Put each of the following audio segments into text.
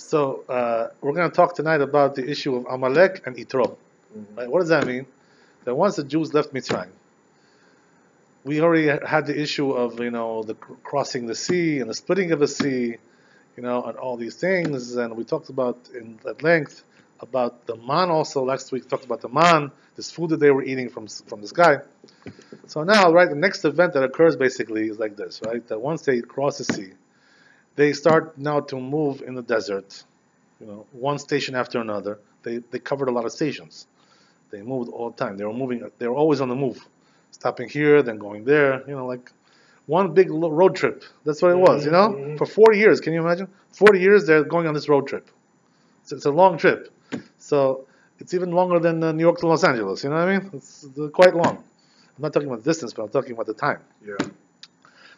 So we're going to talk tonight about the issue of Amalek and Yitro. Right? What does that mean? That once the Jews left Mitzrayim, we already had the issue of the crossing the sea and the splitting of the sea, and all these things, and we talked about at length about the man. Also last week we talked about the man, this food that they were eating from the sky. So now, right, the next event that occurs basically is like this, right? That once they cross the sea, they start now to move in the desert, one station after another. They covered a lot of stations. They moved all the time. They were moving. They were always on the move, stopping here, then going there. Like one big road trip. That's what it was. For 40 years. Can you imagine? 40 years they're going on this road trip. It's a long trip. So it's even longer than New York to Los Angeles. You know what I mean? It's quite long. I'm not talking about the distance, but I'm talking about the time. Yeah.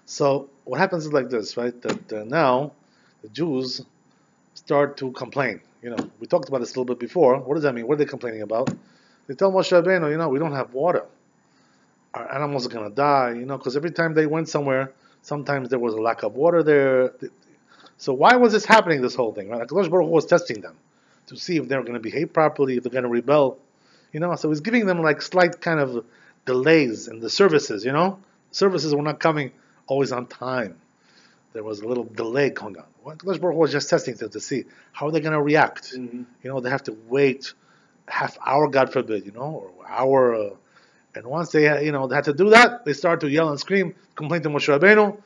So what happens is like this, right? That now the Jews start to complain. We talked about this a little bit before. What does that mean? What are they complaining about? They tell Moshe Rabbeinu, we don't have water. Our animals are going to die, because every time they went somewhere, sometimes there was a lack of water there. So why was this happening, this whole thing? Right? HaKadosh Baruch Hu was testing them to see if they're going to behave properly, if they're going to rebel. So he's giving them like slight kind of delays in the services, Services were not coming always on time. There was a little delay going on. HaKadosh Baruch Hu was just testing them to see how are they going to react. They have to wait half hour, God forbid, or hour. And once they, they had to do that, they started to yell and scream, complain to Moshe Rabbeinu.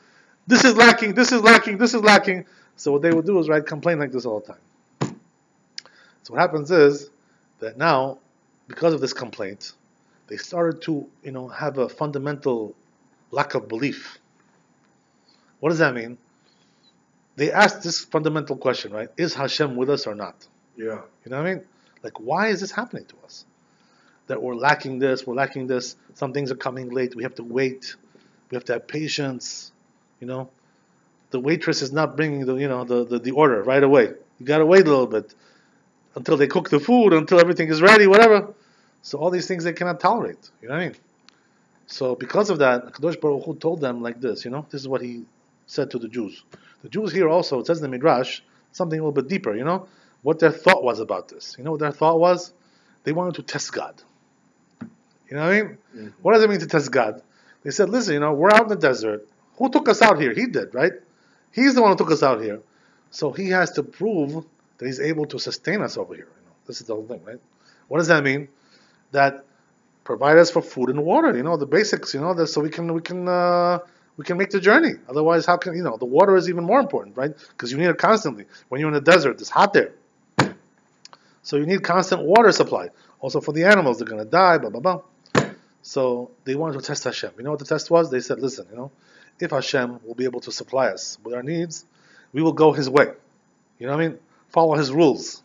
This is lacking, this is lacking, this is lacking. So what they would do is, complain like this all the time. So what happens is that now, because of this complaint, they started to, have a fundamental lack of belief. What does that mean? They asked this fundamental question, right? Is Hashem with us or not? Yeah. You know what I mean? Like, why is this happening to us? That we're lacking this, some things are coming late, we have to wait, we have to have patience, The waitress is not bringing the order right away. You gotta wait a little bit until they cook the food, until everything is ready, whatever. So all these things they cannot tolerate, you know what I mean? So because of that, Kadosh Baruch Hu told them like this, this is what he said to the Jews. The Jews here also, it says in the Midrash, something a little bit deeper, what their thought was about this. What their thought was? They wanted to test God. You know what I mean? What does it mean to test God? They said, listen, we're out in the desert. Who took us out here? He did, right? He's the one who took us out here. So he has to prove that he's able to sustain us over here. This is the whole thing, right? What does that mean? That provide us for food and water, the basics, so we can make the journey. Otherwise, how can, the water is even more important, right? Because you need it constantly. When you're in the desert, it's hot there. So you need constant water supply. Also for the animals, they're going to die, blah, blah, blah. So they wanted to test Hashem. You know what the test was? They said, listen, if Hashem will be able to supply us with our needs, we will go His way. You know what I mean? Follow His rules.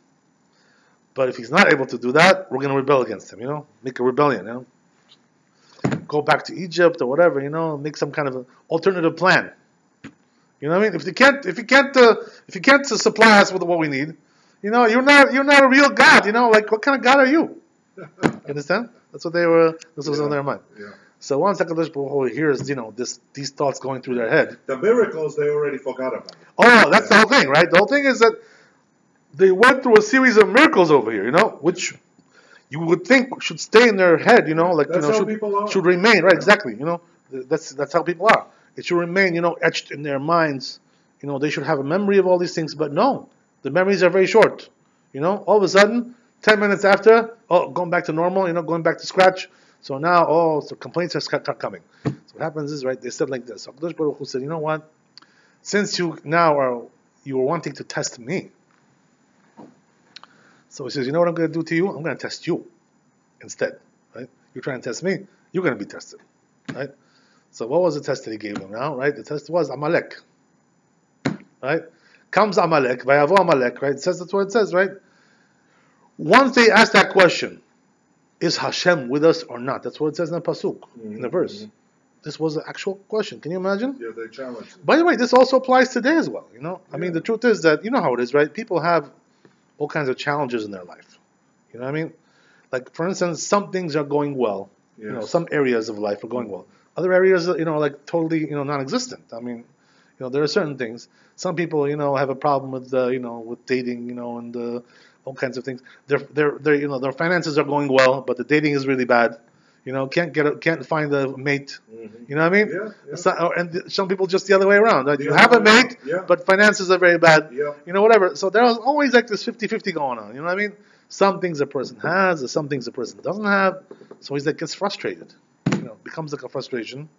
But if He's not able to do that, we're going to rebel against Him, Make a rebellion, Go back to Egypt or whatever, make some kind of an alternative plan. You know what I mean? If you can't supply us with what we need, you're not a real God, like what kind of God are you? You understand? This was on their mind. Yeah. So once HaKadosh Baruch Hu hears, these thoughts going through their head. The miracles they already forgot about. Oh, that's the whole thing, right? The whole thing is that they went through a series of miracles over here, which you would think should stay in their head, should remain, right? Exactly, that's how people are. It should remain, etched in their minds. They should have a memory of all these things, but no, the memories are very short. All of a sudden, 10 minutes after, going back to normal, going back to scratch. So now, so complaints are coming. So what happens is, right, they said like this. So Kadosh Baruch Hu said, you know what? Since you are wanting to test me. So he says, you know what I'm going to do to you? I'm going to test you instead, right? You're trying to test me, you're going to be tested, right? So what was the test that he gave them now, right? The test was Amalek, right? Comes Amalek, Vayavo Amalek, right? It says that's what it says, right? Once they asked that question, is Hashem with us or not? That's what it says in the pasuk, in the verse. This was an actual question. Can you imagine? Yeah, they challenged it. By the way, this also applies today as well. I mean, the truth is that how it is, right? People have all kinds of challenges in their life. You know what I mean? Like, for instance, some things are going well. Yes. Some areas of life are going well. Other areas, like totally, non-existent. I mean, there are certain things. Some people, have a problem with, with dating, and all kinds of things. Their finances are going well, but the dating is really bad. Can't find a mate. Mm-hmm. You know what I mean? Yeah, yeah. And some people just the other way around. Right? The You other have a way mate, around, yeah. but finances are very bad. Yeah. Whatever. So there's always like this 50-50 going on. You know what I mean? Some things a person has, or some things a person doesn't have. So he's like gets frustrated. Becomes like a frustration.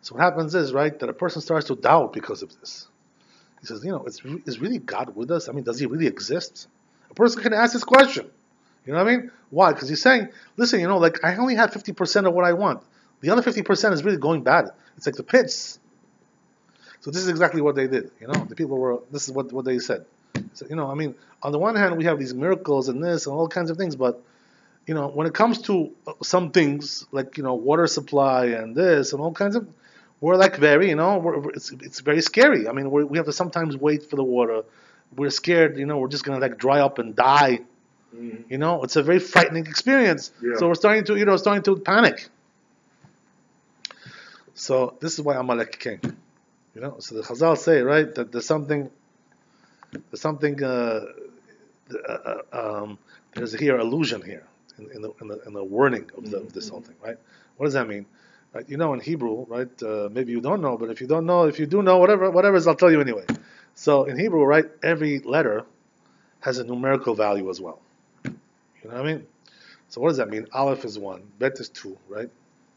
So what happens is, right, that a person starts to doubt because of this. He says, is really God with us? I mean, does he really exist? A person can ask this question. You know what I mean? Why? Because he's saying, listen, like I only have 50% of what I want. The other 50% is really going bad. It's like the pits. So this is exactly what they did. The people this is what they said. So, I mean, on the one hand, we have these miracles and this and all kinds of things, but, when it comes to some things like, water supply and this and all kinds of, we're like very, it's very scary. I mean, we have to sometimes wait for the water. We're scared, we're just going to like dry up and die. Mm-hmm. It's a very frightening experience. Yeah. So we're starting to panic. So this is why Amalek came. So the Chazal say, right, that there's here allusion here in the wording of this whole thing, right? What does that mean? Right? In Hebrew, right? Maybe you don't know, but if you don't know, if you do know, whatever is, I'll tell you anyway. So in Hebrew, right, every letter has a numerical value as well. You know what I mean? So what does that mean? Aleph is 1, Bet is 2, right?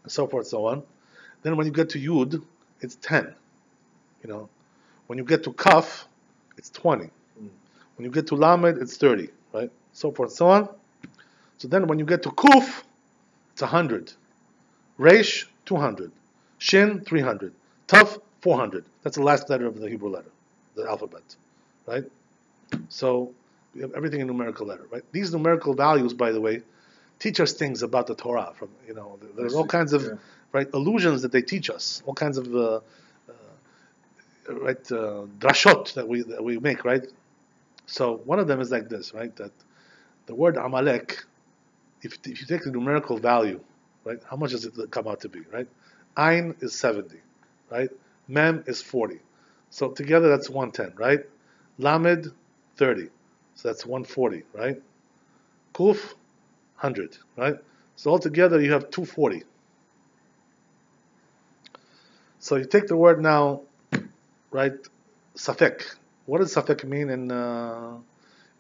And so forth, so on. Then when you get to Yud, it's 10. When you get to Kaf, it's 20. When you get to Lamed, it's 30, right? So forth, so on. So then when you get to Kuf, it's 100. Resh, 200. Shin, 300. Taf, 400. That's the last letter of the Hebrew letter, the alphabet, right? So we have everything in numerical letter, right? These numerical values, by the way, teach us things about the Torah. There's all kinds of right allusions that they teach us, all kinds of drashot that we make, right? So one of them is like this, right? That the word Amalek, if you take the numerical value, right, how much does it come out to be, right? Ain is 70, right? Mem is 40. So together that's 110, right? Lamed, 30. So that's 140, right? Kuf, 100, right? So altogether you have 240. So you take the word now, right? Safek. What does Safek mean in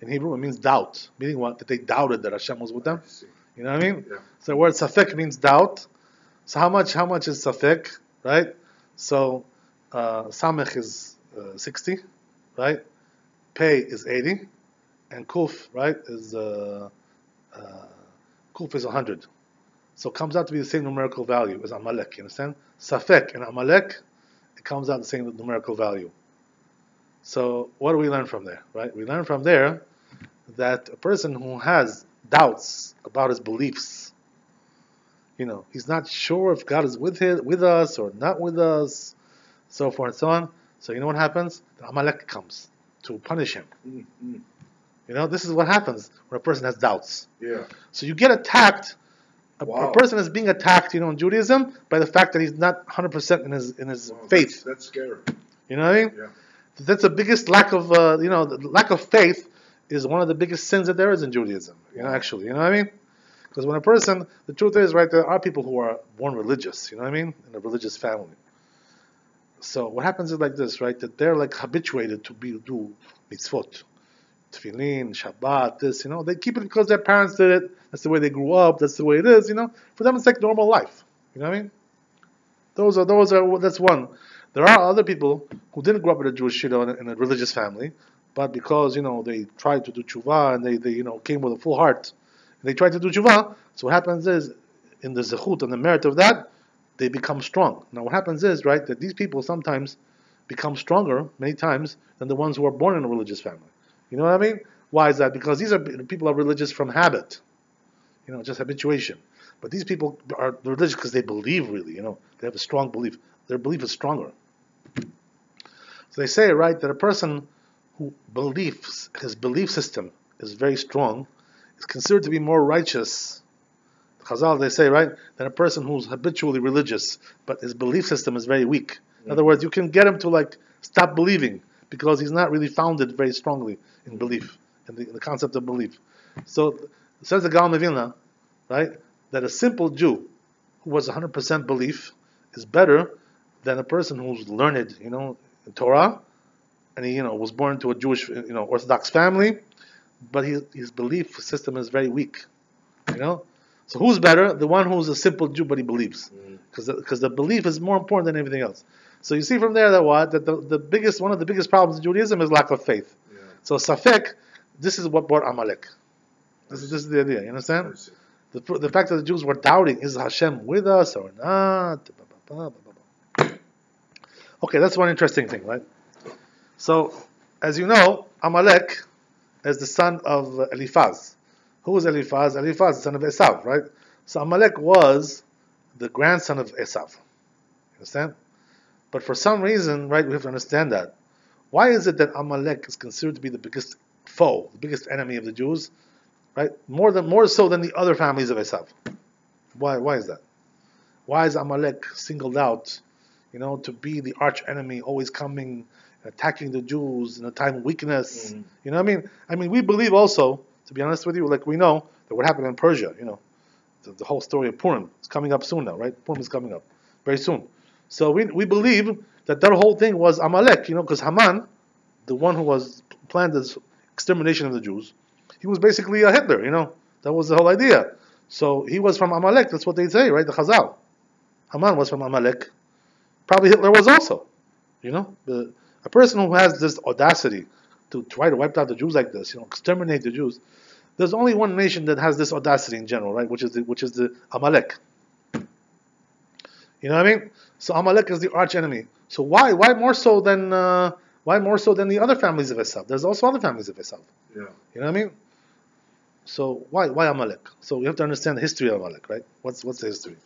Hebrew? It means doubt. Meaning what? That they doubted that Hashem was with them. You know what I mean? Yeah. So the word Safek means doubt. So how much is Safek, right? So Samech is 60, right? Pei is 80, and Kuf, right, is Kuf is 100. So it comes out to be the same numerical value as Amalek. You understand? Safek and Amalek, it comes out the same numerical value. So what do we learn from there, right? We learn from there that a person who has doubts about his beliefs, he's not sure if God is with us or not with us, so forth and so on. So you know what happens? The Amalek comes to punish him. Mm-hmm. This is what happens when a person has doubts. Yeah. So you get attacked. Wow. A person is being attacked, in Judaism, by the fact that he's not 100% in his faith. That's scary. You know what I mean? Yeah. That's the biggest lack of, the lack of faith is one of the biggest sins that there is in Judaism. Actually, you know what I mean? Because when a person, the truth is, right, there are people who are born religious. You know what I mean? In a religious family. So what happens is like this, right? That they're like habituated to do mitzvot, tefillin, Shabbat, this. They keep it because their parents did it. That's the way they grew up. That's the way it is. For them it's like normal life. You know what I mean? That's one. There are other people who didn't grow up in a Jewish shidduch in a religious family, but because they tried to do tshuva and they came with a full heart, and they tried to do tshuva. So what happens is, in the zechut and the merit of that, they become strong. Now what happens is, right, that these people sometimes become stronger many times than the ones who are born in a religious family. You know what I mean? Why is that? Because these are people are religious from habit, just habituation. But these people are religious because they believe really, they have a strong belief. Their belief is stronger. So they say, right, that a person who believes, his belief system is very strong, is considered to be more righteous. Chazal, they say, right, than a person who's habitually religious, but his belief system is very weak. In other words, you can get him to like stop believing because he's not really founded very strongly in belief, in the concept of belief. So says the Gaon of Vilna, right, that a simple Jew who was 100% belief is better than a person who's learned, in Torah, and he, was born into a Jewish, Orthodox family, but his belief system is very weak, So who's better? The one who's a simple Jew, but he believes, because the belief is more important than everything else. So you see from there that one of the biggest problems in Judaism is lack of faith. Yeah. So Safek, this is what brought Amalek. This is the idea. You understand? The fact that the Jews were doubting, is Hashem with us or not? Okay, that's one interesting thing, right? So, as you know, Amalek is the son of Eliphaz. Who was Eliphaz? Eliphaz, the son of Esav, right? So Amalek was the grandson of Esav. Understand? But for some reason, right, we have to understand that. Why is it that Amalek is considered to be the biggest foe, the biggest enemy of the Jews, right? More so than the other families of Esav. Why is that? Why is Amalek singled out, to be the arch enemy, always coming, attacking the Jews in a time of weakness? You know what I mean? I mean, we believe also, to be honest with you, like we know that what happened in Persia, the whole story of Purim is coming up soon now, right? Purim is coming up very soon. So we believe that whole thing was Amalek, because Haman, the one who was planned this extermination of the Jews, he was basically a Hitler, That was the whole idea. So he was from Amalek, that's what they say, right? The Chazal. Haman was from Amalek. Probably Hitler was also, a person who has this audacity to try to wipe out the Jews like this, exterminate the Jews. There's only one nation that has this audacity in general, right? Which is the Amalek. You know what I mean? So Amalek is the arch enemy. So why more so than the other families of Esav? There's also other families of Esav. Yeah. You know what I mean? So why Amalek? So we have to understand the history of Amalek, right? What's the history?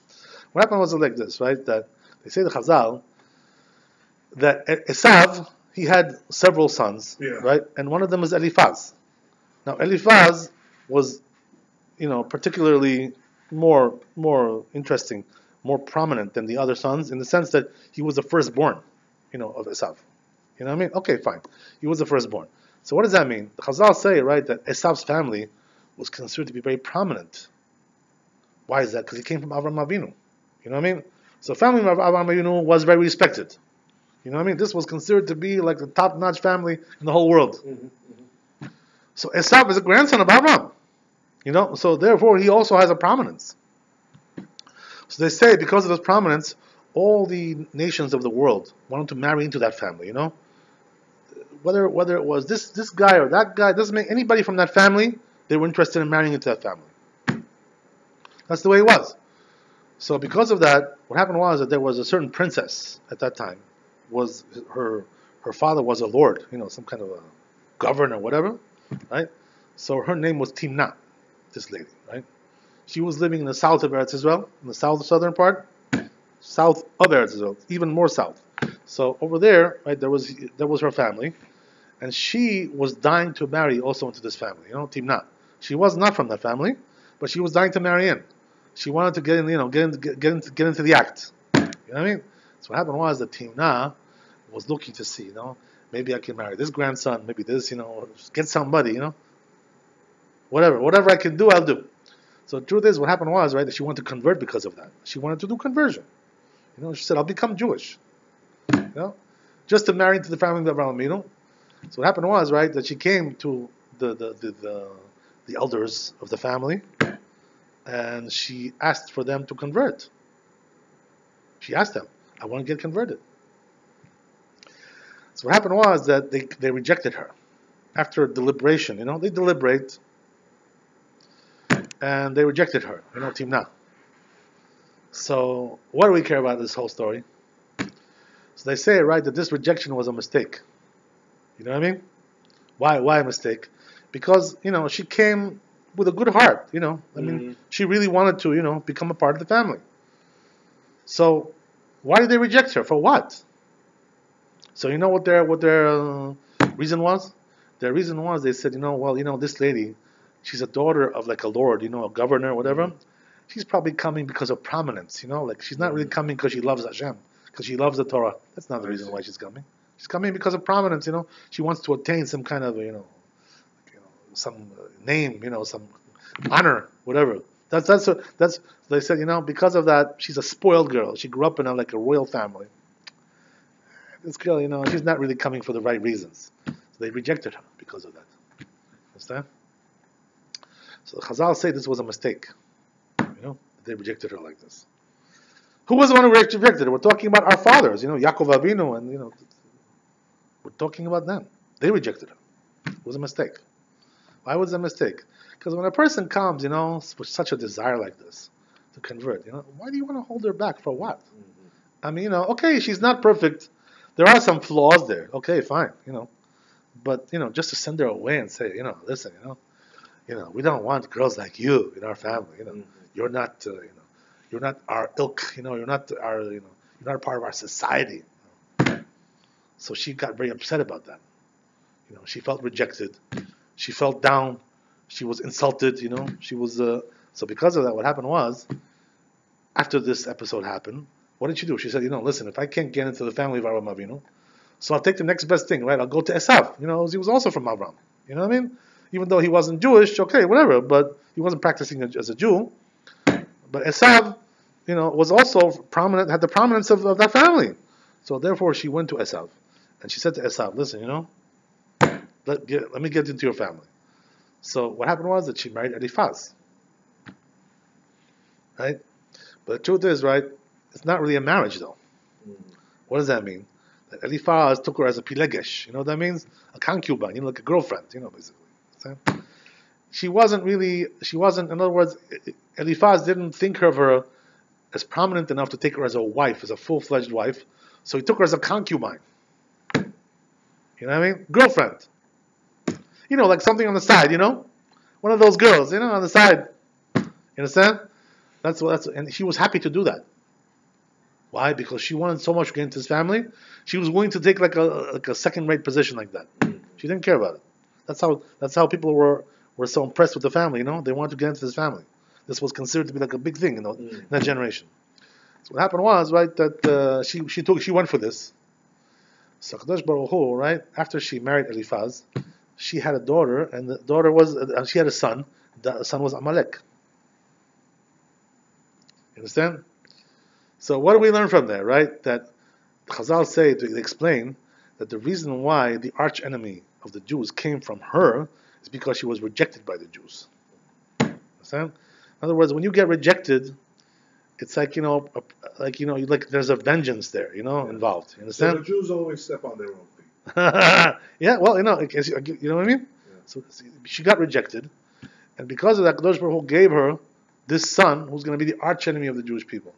What happened was like this, right? That they say the Chazal that Esav, he had several sons, right? And one of them is Eliphaz. Now Eliphaz was, particularly more interesting, more prominent than the other sons in the sense that he was the firstborn, of Esav. You know what I mean? Okay, fine. He was the firstborn. So what does that mean? The Chazal say, right, that Esav's family was considered to be very prominent. Why is that? Because he came from Avraham Avinu. You know what I mean? So family of Avraham Avinu was very respected. You know what I mean? This was considered to be like the top-notch family in the whole world. So Esav is a grandson of Avraham. So therefore he also has a prominence. So they say because of his prominence, all the nations of the world wanted to marry into that family, Whether it was this guy or that guy, doesn't make anybody from that family, they were interested in marrying into that family. That's the way it was. So because of that, what happened was that there was a certain princess at that time. Her father was a lord, some kind of a governor, whatever, right? So her name was Timnah, this lady, right? She was living in the south of Eretz Israel, in the southern part, south of Eretz Israel, even more south. So over there, right, there was her family, and she was dying to marry also into this family, Timnah. She was not from that family, but she was dying to marry in. She wanted to get in, get into the act. You know what I mean? So what happened was that Timnah was looking to see, maybe I can marry this grandson, maybe this, get somebody, whatever I can do, I'll do. So the truth is, what happened was, right, that she wanted to convert because of that. She wanted to do conversion. She said, I'll become Jewish. Just to marry into the family of Avraham Avinu. So what happened was, right, that she came to the elders of the family, and she asked for them to convert. She asked them, I want to get converted. So what happened was that they rejected her. After deliberation, they deliberate, and they rejected her, Timnah. So what do we care about this whole story? So they say, right, that this rejection was a mistake. You know what I mean? Why a mistake? Because, she came with a good heart, I mean, she really wanted to, become a part of the family. So why did they reject her? For what? So you know what their reason was? Their reason was they said, this lady, she's a daughter of like a lord, a governor, whatever. She's probably coming because of prominence, like she's not really coming because she loves Hashem, because she loves the Torah. That's not the reason why she's coming. She's coming because of prominence. She wants to attain some kind of some name, some honor, whatever. That's they said. Because of that, she's a spoiled girl. She grew up in a royal family. This girl, she's not really coming for the right reasons. So they rejected her because of that. Understand? So the Chazal say this was a mistake. They rejected her like this. Who was the one who rejected her? We're talking about our fathers, Yaakov Avinu, and we're talking about them. They rejected her. It was a mistake. Why was it a mistake? Because when a person comes, with such a desire like this to convert, why do you want to hold her back for what? I mean, okay, she's not perfect. There are some flaws there. Okay, fine, but just to send her away and say, listen, we don't want girls like you in our family. You're not, you're not our ilk. You're not our, you're not a part of our society. So she got very upset about that. She felt rejected. She felt down. She was insulted. She was. So because of that, what happened was, after this episode happened, what did she do? She said, listen, if I can't get into the family of Avraham Avinu, so I'll take the next best thing, right? I'll go to Esav. He was also from Avram. You know what I mean? Even though he wasn't Jewish, okay, whatever, but he wasn't practicing as a Jew. But Esav, was also prominent, had the prominence of that family. So therefore, she went to Esav, and she said to Esav, listen, let me get into your family. So what happened was that she married Eliphaz, right? But the truth is, right, it's not really a marriage, though. What does that mean? That Eliphaz took her as a pilegesh. You know what that means? A concubine, like a girlfriend, basically. She wasn't, in other words, Eliphaz didn't think of her as prominent enough to take her as a wife, as a full-fledged wife. So he took her as a concubine. You know what I mean? Girlfriend. Like something on the side, One of those girls, on the side. You understand? And she was happy to do that. Why? Because she wanted so much to get into his family. She was willing to take like a second-rate position like that. She didn't care about it. That's how people were so impressed with the family. They wanted to get into this family. This was considered to be like a big thing in that generation. So what happened was, right, that she went for this. So Kadosh Baruch Hu, right, after she married Eliphaz, she had a daughter, and the daughter she had a son. The son was Amalek. You understand? So what do we learn from there, right? That Chazal say, to explain, that the reason why the arch enemy of the Jews came from her is because she was rejected by the Jews. Understand? In other words, when you get rejected, it's like, there's a vengeance there, involved. You understand? So the Jews always step on their own feet. Yeah, well, you know what I mean? Yeah. So she got rejected, and because of that, Kadosh Baruch Hu gave her this son, who's going to be the arch enemy of the Jewish people,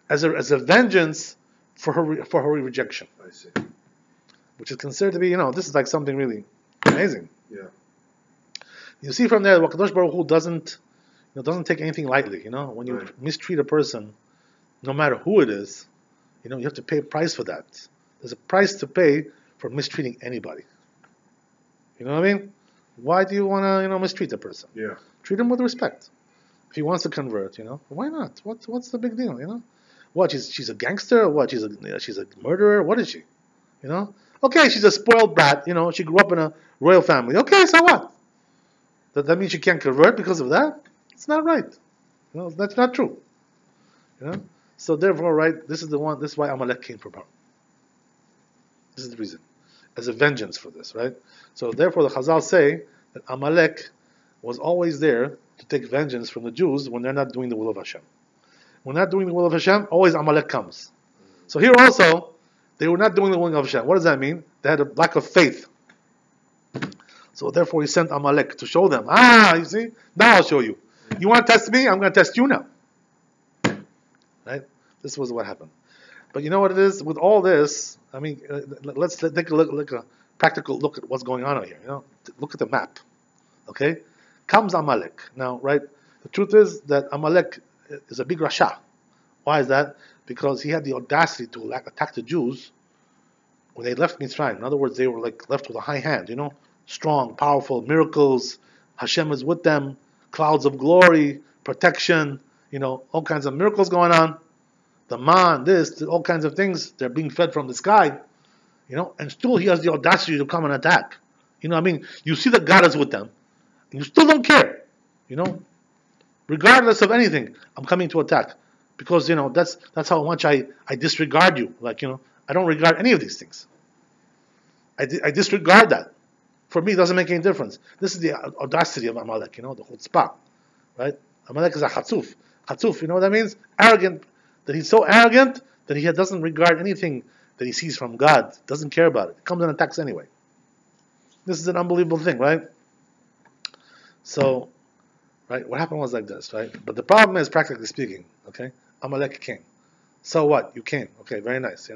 as a vengeance for her rejection. I see. Which is considered to be, this is like something really amazing. Yeah. You see from there, what Kadosh Baruch Hu doesn't take anything lightly. When you mistreat a person, no matter who it is, you have to pay a price for that. There's a price to pay for mistreating anybody. You know what I mean? Why do you want to, mistreat a person? Yeah. Treat him with respect. If he wants to convert, why not? What's the big deal? What? She's a gangster? What? She's a murderer? What is she? Okay, she's a spoiled brat. She grew up in a royal family. Okay, so what? That means she can't convert because of that? It's not right. That's not true. So therefore, right, this is why Amalek came from her. This is the reason. As a vengeance for this, right? So therefore the Chazal say that Amalek was always there to take vengeance from the Jews when they're not doing the will of Hashem. When they're not doing the will of Hashem, always Amalek comes. So here also, they were not doing the will of Hashem. What does that mean? They had a lack of faith. So therefore he sent Amalek to show them. You see? Now I'll show you. You want to test me? I'm going to test you now. Right? This was what happened. But you know what it is? With all this, I mean, let's take a practical look at what's going on here. Look at the map. Okay? Comes Amalek. Now, right? The truth is that Amalek is a big Rasha. Why is that? Because he had the audacity to attack the Jews when they left Mitzrayim. In other words, they were left with a high hand, strong, powerful, miracles. Hashem is with them, clouds of glory, protection, all kinds of miracles going on. the man, all kinds of things, they're being fed from the sky, and still he has the audacity to come and attack. You see that God is with them, and you still don't care, regardless of anything, I'm coming to attack. Because, that's how much I disregard you. I don't regard any of these things. I disregard that. For me, it doesn't make any difference. This is the audacity of Amalek, the chutzpah, right? Amalek is a chatzuf. Chatzuf, you know what that means? Arrogant. That he's so arrogant that he doesn't regard anything that he sees from God. Doesn't care about it. Comes and attacks anyway. This is an unbelievable thing, right? So, right, what happened was like this, right? But the problem is, practically speaking, okay, Amalek came. So what? You came. Okay, very nice,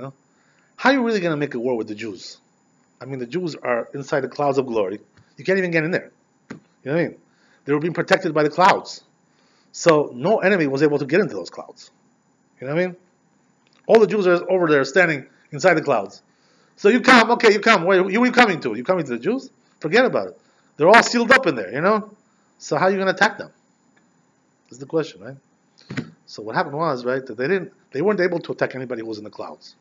How are you really going to make a war with the Jews? The Jews are inside the clouds of glory. You can't even get in there. You know what I mean? They were being protected by the clouds. So no enemy was able to get into those clouds. You know what I mean? All the Jews are over there standing inside the clouds. So you come, okay, you come. Where are you coming to? You coming to the Jews? Forget about it. They're all sealed up in there, So how are you going to attack them? Is the question, right? So what happened was, right, that they weren't able to attack anybody who was in the clouds.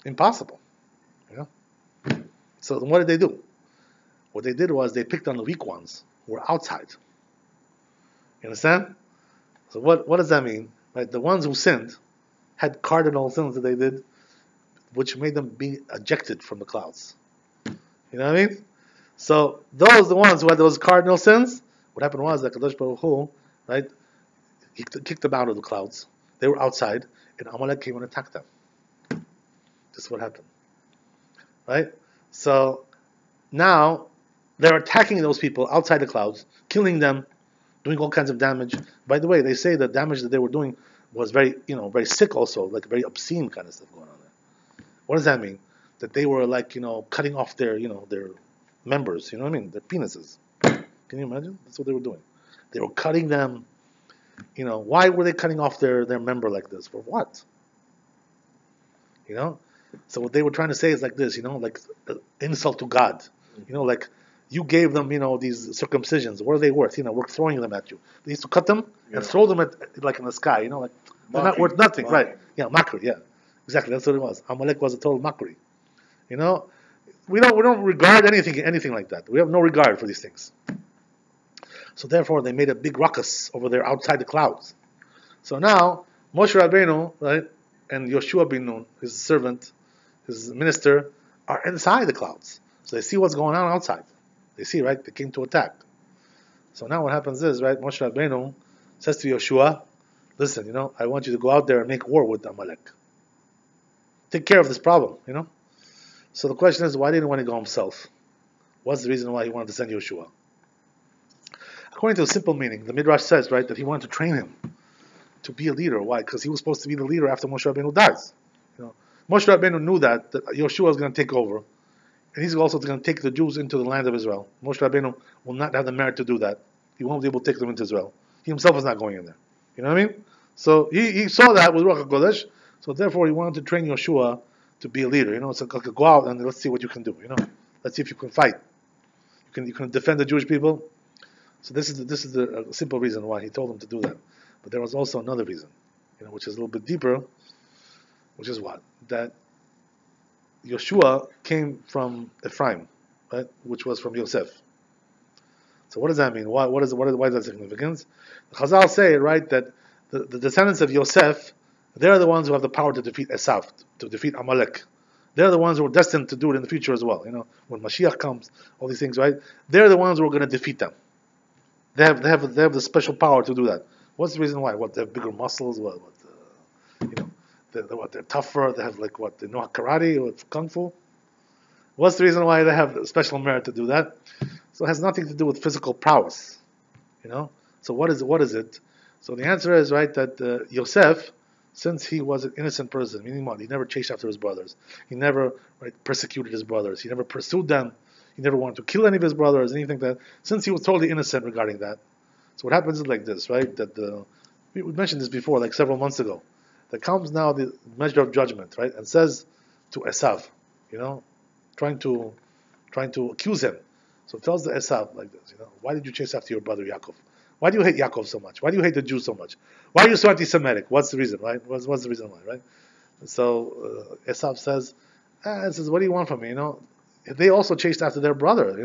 Impossible. So what did they do? What they did was they picked on the weak ones who were outside. You understand? So what does that mean? Right? The ones who sinned had cardinal sins that they did, which made them be ejected from the clouds. You know what I mean? So the ones who had those cardinal sins, what happened was that Kadosh Baruch Hu, right, he kicked them out of the clouds. They were outside, and Amalek came and attacked them. This is what happened. Right? So now they're attacking those people outside the clouds, killing them, doing all kinds of damage. By the way, they say the damage that they were doing was very, very sick also, like very obscene kind of stuff going on there. What does that mean? That they were cutting off their, their members, their penises. Can you imagine? That's what they were doing. They were cutting them, why were they cutting off their member like this? For what? So what they were trying to say is like this, like insult to God. Like you gave them, these circumcisions. What are they worth? We're throwing them at you. They used to cut them and throw them at like in the sky. Like they're not worth nothing, right? Yeah, mockery. Yeah, exactly. That's what it was. Amalek was a total mockery. We don't regard anything like that. We have no regard for these things. So therefore, they made a big ruckus over there outside the clouds. So now Moshe Rabbeinu, right, and Yoshua bin Nun, his servant, his minister, are inside the clouds. So they see what's going on outside. They see, right? They came to attack. So now what happens is, right, Moshe Rabbeinu says to Yoshua, listen, I want you to go out there and make war with Amalek. Take care of this problem, So the question is, why didn't he want to go himself? What's the reason why he wanted to send Yoshua? According to the simple meaning, the Midrash says, right, that he wanted to train him to be a leader. Why? Because he was supposed to be the leader after Moshe Rabbeinu dies. Moshe Rabbeinu knew that Yoshua is going to take over, and he's also going to take the Jews into the land of Israel. Moshe Rabbeinu will not have the merit to do that. He won't be able to take them into Israel. He himself is not going in there. You know what I mean? So he saw that with Ruach HaKodesh, so therefore he wanted to train Yoshua to be a leader. So go out and let's see what you can do. Let's see if you can fight. You can defend the Jewish people. So this is the simple reason why he told him to do that. But there was also another reason, which is a little bit deeper, which is what? That Yoshua came from Ephraim, right? Which was from Yosef. So what does that mean? Why is that significant? The Chazal say, right, that the descendants of Yosef, they're the ones who have the power to defeat Esav, to defeat Amalek. They're the ones who are destined to do it in the future as well. When Mashiach comes, all these things, right? They're the ones who are going to defeat them. They have the special power to do that. What's the reason why? What, they have bigger muscles? They're tougher. They have they know karate or kung fu. What's the reason why they have special merit to do that? So it has nothing to do with physical prowess. So what is it? So the answer is, right, that Yosef, since he was an innocent person, meaning what? He never chased after his brothers. He never persecuted his brothers. He never pursued them. He never wanted to kill any of his brothers, anything like that. Since he was totally innocent regarding that. So what happens is like this, right? That we mentioned this before, like several months ago. There comes now the measure of judgment, right? And says to Esav, trying to accuse him. So it tells the Esav like this, why did you chase after your brother Yaakov? Why do you hate Yaakov so much? Why do you hate the Jews so much? Why are you so anti-Semitic? What's the reason, right? What's the reason why, right? So Esav says, what do you want from me? They also chased after their brother,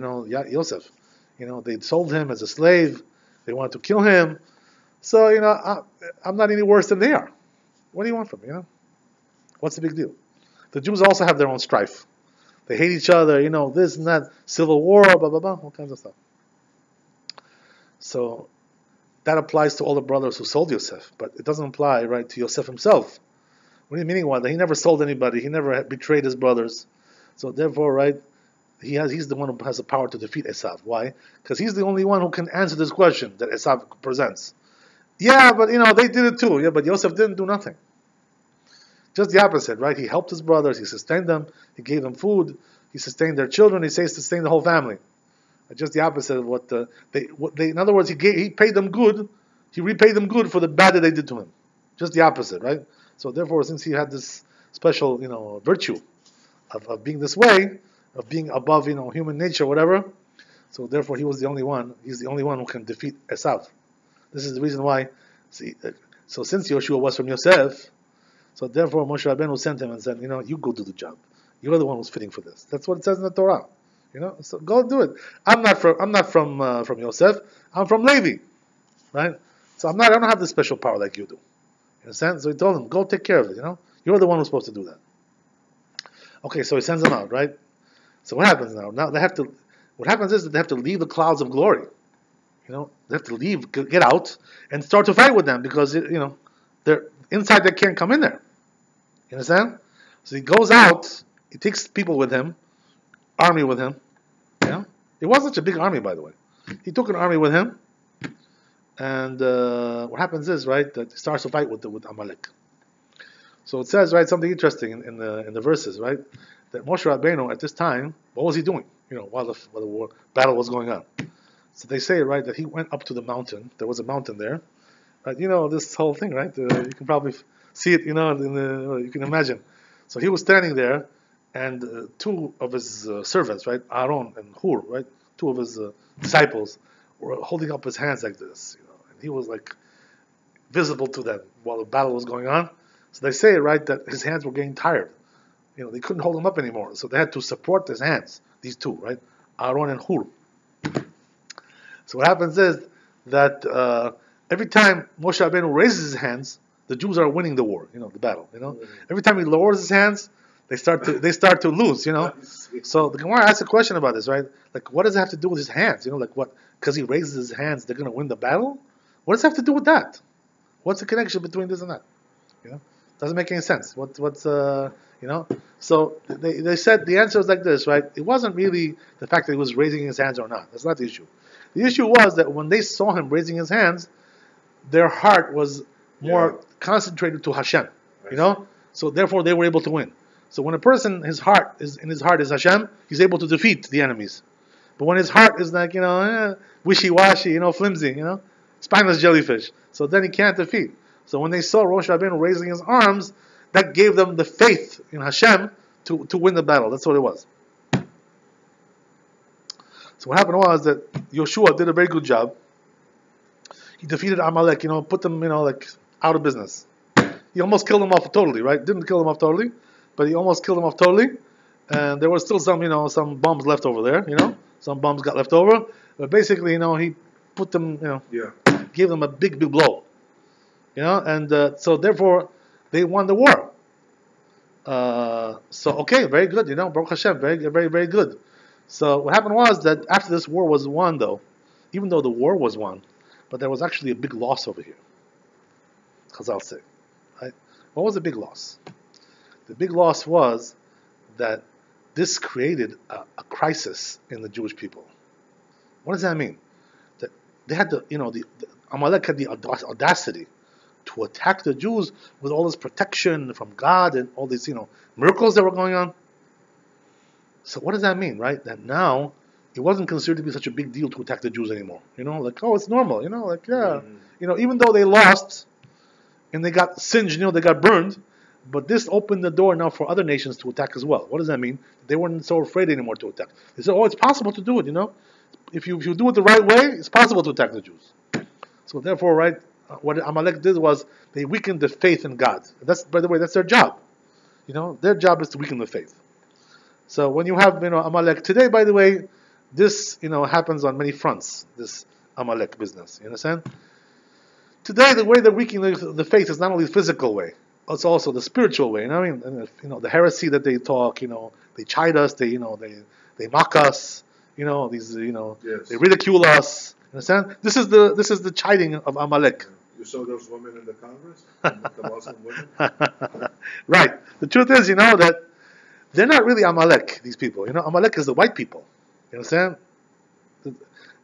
Yosef. They sold him as a slave. They wanted to kill him. So, I'm not any worse than they are. What do you want from me, What's the big deal? The Jews also have their own strife. They hate each other, this and that, civil war, blah, blah, blah, all kinds of stuff. So that applies to all the brothers who sold Yosef, but it doesn't apply, right, to Yosef himself. What do you mean? He never sold anybody. He never betrayed his brothers. So therefore, right, he's the one who has the power to defeat Esav. Why? Because he's the only one who can answer this question that Esav presents. Yeah, but they did it too. Yeah, but Yosef didn't do nothing. Just the opposite, right? He helped his brothers. He sustained them. He gave them food. He sustained their children. He sustained the whole family. Just the opposite of what they. In other words, he paid them good. He repaid them good for the bad that they did to him. Just the opposite, right? So therefore, since he had this special, virtue of being this way, of being above, human nature, whatever. So therefore, he was the only one. He's the only one who can defeat Esav. This is the reason why. So since Yoshua was from Yosef, so therefore Moshe Rabbeinu sent him and said, you go do the job. You're the one who's fitting for this. That's what it says in the Torah. So go do it. I'm not from Yosef. I'm from Levi, right? So I don't have this special power like you do. You understand? So he told him, go take care of it. You're the one who's supposed to do that. Okay, so he sends them out, right? So what happens now? Now they have to. What happens is that they have to leave the clouds of glory. They have to leave, get out, and start to fight with them because they're inside. They can't come in there. You understand? So he goes out. He takes people with him, army with him. It wasn't such a big army, by the way. He took an army with him, and what happens is, right, that he starts to fight with Amalek. So it says, right, something interesting in the verses, right, that Moshe Rabbeinu at this time, what was he doing? While the battle was going on. So they say, right, that he went up to the mountain. There was a mountain there, right? This whole thing, right? You can probably see it, you can imagine. So he was standing there, and two of his servants, right, Aaron and Hur, right, two of his disciples, were holding up his hands like this, and he was like visible to them while the battle was going on. So they say, right, that his hands were getting tired. They couldn't hold him up anymore, so they had to support his hands. These two, right, Aaron and Hur. So what happens is that every time Moshe Rabbeinu raises his hands, the Jews are winning the war, the battle. Every time he lowers his hands, they start to lose. So the Gemara asks a question about this, right? Like, what does it have to do with his hands? Like what? Because he raises his hands, they're going to win the battle? What does it have to do with that? What's the connection between this and that? Doesn't make any sense. What's So they said the answer was like this, right? It wasn't really the fact that he was raising his hands or not. That's not the issue. The issue was that when they saw him raising his hands, their heart was more concentrated to Hashem. So therefore they were able to win. So when a person, his heart is Hashem, he's able to defeat the enemies. But when his heart is like, wishy-washy, flimsy, spineless jellyfish, so then he can't defeat. So when they saw Rosh Rabbeinu raising his arms, that gave them the faith in Hashem to win the battle. That's what it was. So what happened was that Yoshua did a very good job. He defeated Amalek, put them, like out of business. He almost killed them off totally, right? Didn't kill them off totally, but he almost killed them off totally. And there was still some bombs left over there, Some bombs got left over. But basically, he put them, gave them a big, big blow. And so therefore, they won the war. So, okay, very good, Baruch Hashem, very, very, very good. So what happened was that after this war was won, though, even though the war was won, but there was actually a big loss over here. Chazal say, right? What was the big loss? The big loss was that this created a crisis in the Jewish people. What does that mean? That they had the Amalek had the audacity to attack the Jews with all this protection from God and all these, miracles that were going on. So what does that mean, right? That now it wasn't considered to be such a big deal to attack the Jews anymore. It's normal. Even though they lost and they got singed, they got burned, but this opened the door now for other nations to attack as well. What does that mean? They weren't so afraid anymore to attack. They said, it's possible to do it, If you do it the right way, it's possible to attack the Jews. So therefore, right, what Amalek did was they weakened the faith in God. That's, by the way, that's their job. Their job is to weaken the faith. So when you have, Amalek today, by the way, this, happens on many fronts. This Amalek business, you understand? Today, the way they're weakening the faith is not only the physical way; it's also the spiritual way. I mean, the heresy that they talk. They chide us. They mock us. These. Yes. They ridicule us. Understand? This is the chiding of Amalek. You saw those women in the Congress, the Muslim women. Right. The truth is, that they're not really Amalek. These people. Amalek is the white people. You understand?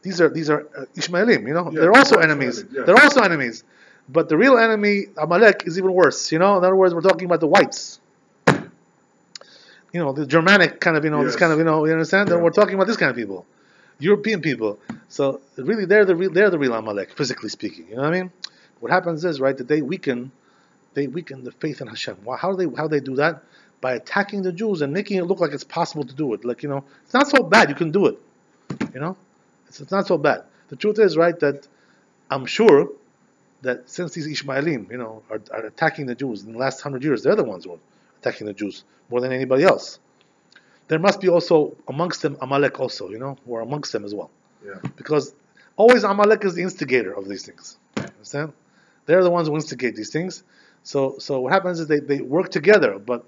These are Ishmaelim. Yeah, they're also enemies. Yeah. They're also enemies. But the real enemy, Amalek, is even worse. In other words, we're talking about the whites. The Germanic kind of, Yes. this kind of, you understand? Yeah. We're talking about this kind of people, European people. So really, they're the real Amalek, physically speaking. You know what I mean? What happens is, right, that they weaken the faith in Hashem. How do they do that? By attacking the Jews and making it look like it's possible to do it. Like, it's not so bad. You can do it. It's not so bad. The truth is, right, that I'm sure that since these Ishmaelim, are attacking the Jews in the last 100 years, they're the ones who are attacking the Jews more than anybody else. There must be also amongst them Amalek also, who are amongst them as well. Yeah. Because always Amalek is the instigator of these things. Understand? They're the ones who instigate these things. So what happens is they work together, but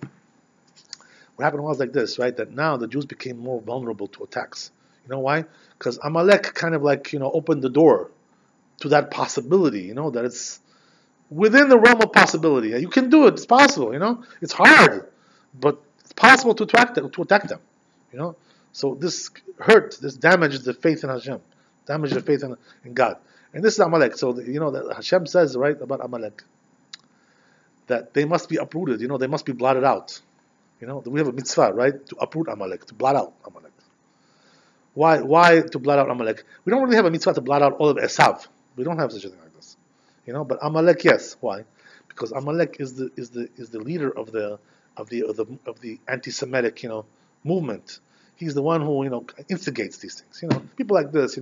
what happened was like this, right? That now the Jews became more vulnerable to attacks. You know why? Because Amalek kind of opened the door to that possibility, that it's within the realm of possibility. You can do it. It's possible, It's hard, but it's possible to attack them, So this damaged the faith in Hashem, damaged the faith in God. And this is Amalek. So, that Hashem says, right, about Amalek, that they must be uprooted, they must be blotted out. We have a mitzvah, right, to uproot Amalek, to blot out Amalek. Why to blot out Amalek? We don't really have a mitzvah to blot out all of Esav. We don't have such a thing like this, But Amalek, yes. Why? Because Amalek is the leader of the anti-Semitic, movement. He's the one who instigates these things. People like this,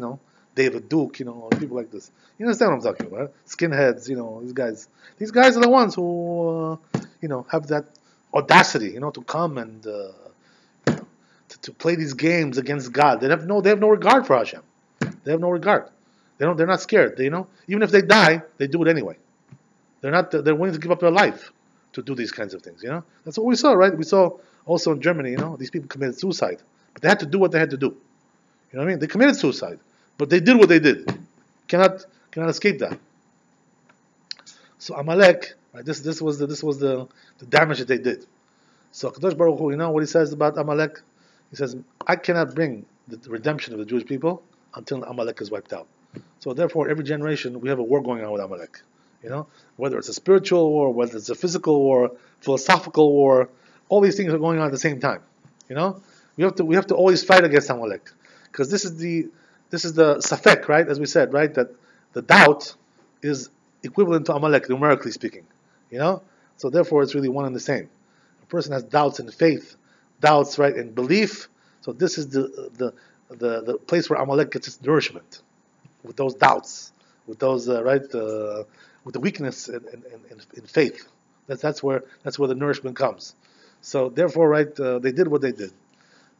David Duke, people like this. You understand what I'm talking about? Skinheads, These guys are the ones who, have that audacity, to come and to play these games against God. They have no regard for Hashem. They have no regard. They're not scared. Even if they die, they do it anyway. They're willing to give up their life to do these kinds of things. That's what we saw, right? We saw also in Germany. These people committed suicide, but they had to do what they had to do. You know what I mean? They committed suicide, but they did what they did. Cannot escape that. So Amalek, right? This was the damage that they did. So Kadosh Baruch Hu, what he says about Amalek? He says, I cannot bring the redemption of the Jewish people until Amalek is wiped out. So therefore, every generation we have a war going on with Amalek. Whether it's a spiritual war, whether it's a physical war, philosophical war, all these things are going on at the same time. We have to always fight against Amalek, because this is the safek, right? As we said, right, that the doubt is equivalent to Amalek, numerically speaking. So therefore, it's really one and the same. A person has doubts in faith, doubts, right, in belief. So this is the place where Amalek gets its nourishment, with those doubts, with those with the weakness in faith. That's where the nourishment comes. So therefore, right, they did what they did.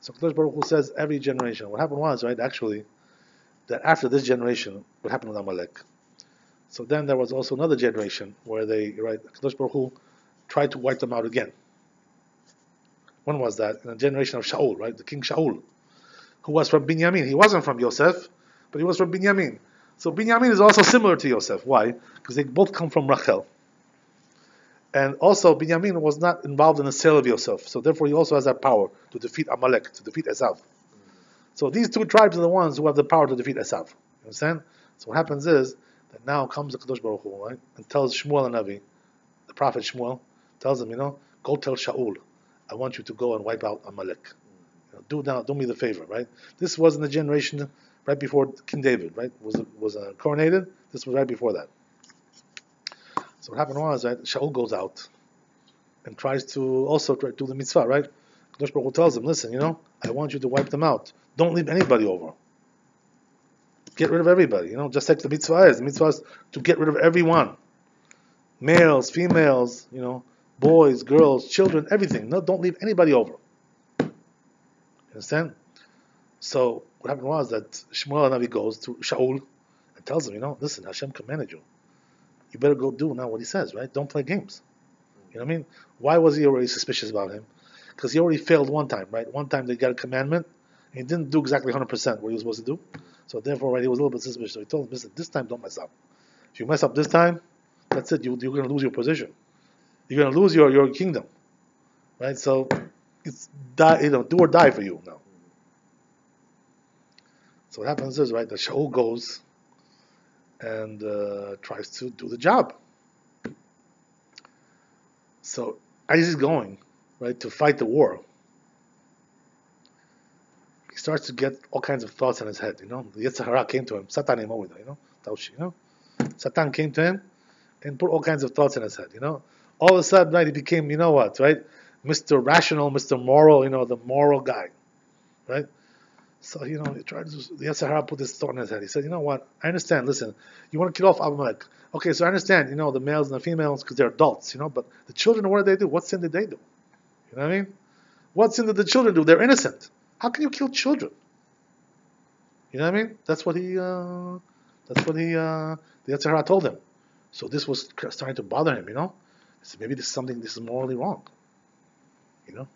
So Kadosh Baruch Hu says every generation. What happened was, right, actually, that after this generation, what happened with Amalek? So then there was also another generation where Kadosh Baruch Hu tried to wipe them out again. When was that? In the generation of Shaul, right, the king Shaul, who was from Binyamin. He wasn't from Yosef, but he was from Binyamin. So Binyamin is also similar to Yosef. Why? Because they both come from Rachel. And also Binyamin was not involved in the sale of Yosef. So therefore he also has that power to defeat Amalek, to defeat Esav. So these two tribes are the ones who have the power to defeat Esav. You understand? So what happens is that now comes the Kadosh Baruch Hu, right, and tells Shmuel the Navi, the prophet Shmuel, tells him, go tell Shaul, I want you to go and wipe out Amalek. Do me the favor, right? This was in the generation right before King David, right? Was coronated. This was right before that. So what happened was, right, Shaul goes out and tries to also do the mitzvah, right? Kadosh Baruch Hu tells him, listen, I want you to wipe them out. Don't leave anybody over. Get rid of everybody, just like the mitzvah is. The mitzvah is to get rid of everyone. Males, females, boys, girls, children, everything. No, don't leave anybody over. You understand? So what happened was that Shmuel Navi goes to Shaul and tells him, listen, Hashem commanded you. You better go do now what he says, right? Don't play games. You know what I mean? Why was he already suspicious about him? Because he already failed one time, right? One time they got a commandment, and he didn't do exactly 100% what he was supposed to do. So therefore, right, he was a little bit suspicious. So he told him, listen, this time don't mess up. If you mess up this time, that's it. You're going to lose your position. You're going to lose your kingdom, right? So it's do or die for you now. So what happens is, right, that Shaul goes and tries to do the job. So as he's going, right, to fight the war, he starts to get all kinds of thoughts in his head. The Yetzer Hara came to him. Satan Taushi, Satan came to him and put all kinds of thoughts in his head. All of a sudden, right, he became, right, Mr. Rational, Mr. Moral, the moral guy, right? So, he tried to, the Yetzer Hara put this thought in his head. He said, what, I understand, listen, you want to kill off Amalek. Okay, so I understand, the males and the females, because they're adults, but the children, what did they do? What sin did they do? You know what I mean? What sin did the children do? They're innocent. How can you kill children? You know what I mean? That's what the Yetzer Hara told him. So this was starting to bother him, He said, maybe this is morally wrong.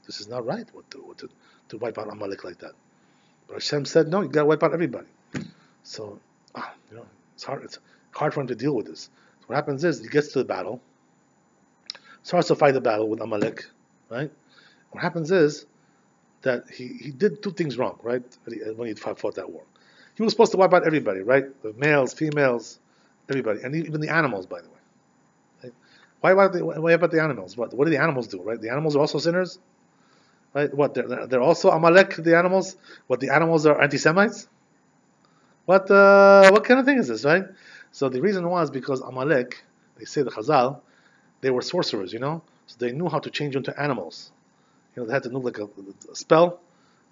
This is not right to wipe out Amalek like that. But Hashem said, no, you got to wipe out everybody. So, it's hard for him to deal with this. So what happens is, he gets to the battle, starts to fight the battle with Amalek, right? What happens is that he did two things wrong, right? When he fought that war. He was supposed to wipe out everybody, right? The males, females, everybody. And even the animals, by the way. Right? Why about the animals? What do the animals do, right? The animals are also sinners? Right? What, they're also Amalek, the animals? What, the animals are anti-Semites? What kind of thing is this, right? So the reason was because Amalek, they say the Chazal, they were sorcerers, so they knew how to change into animals. They had to do like a spell.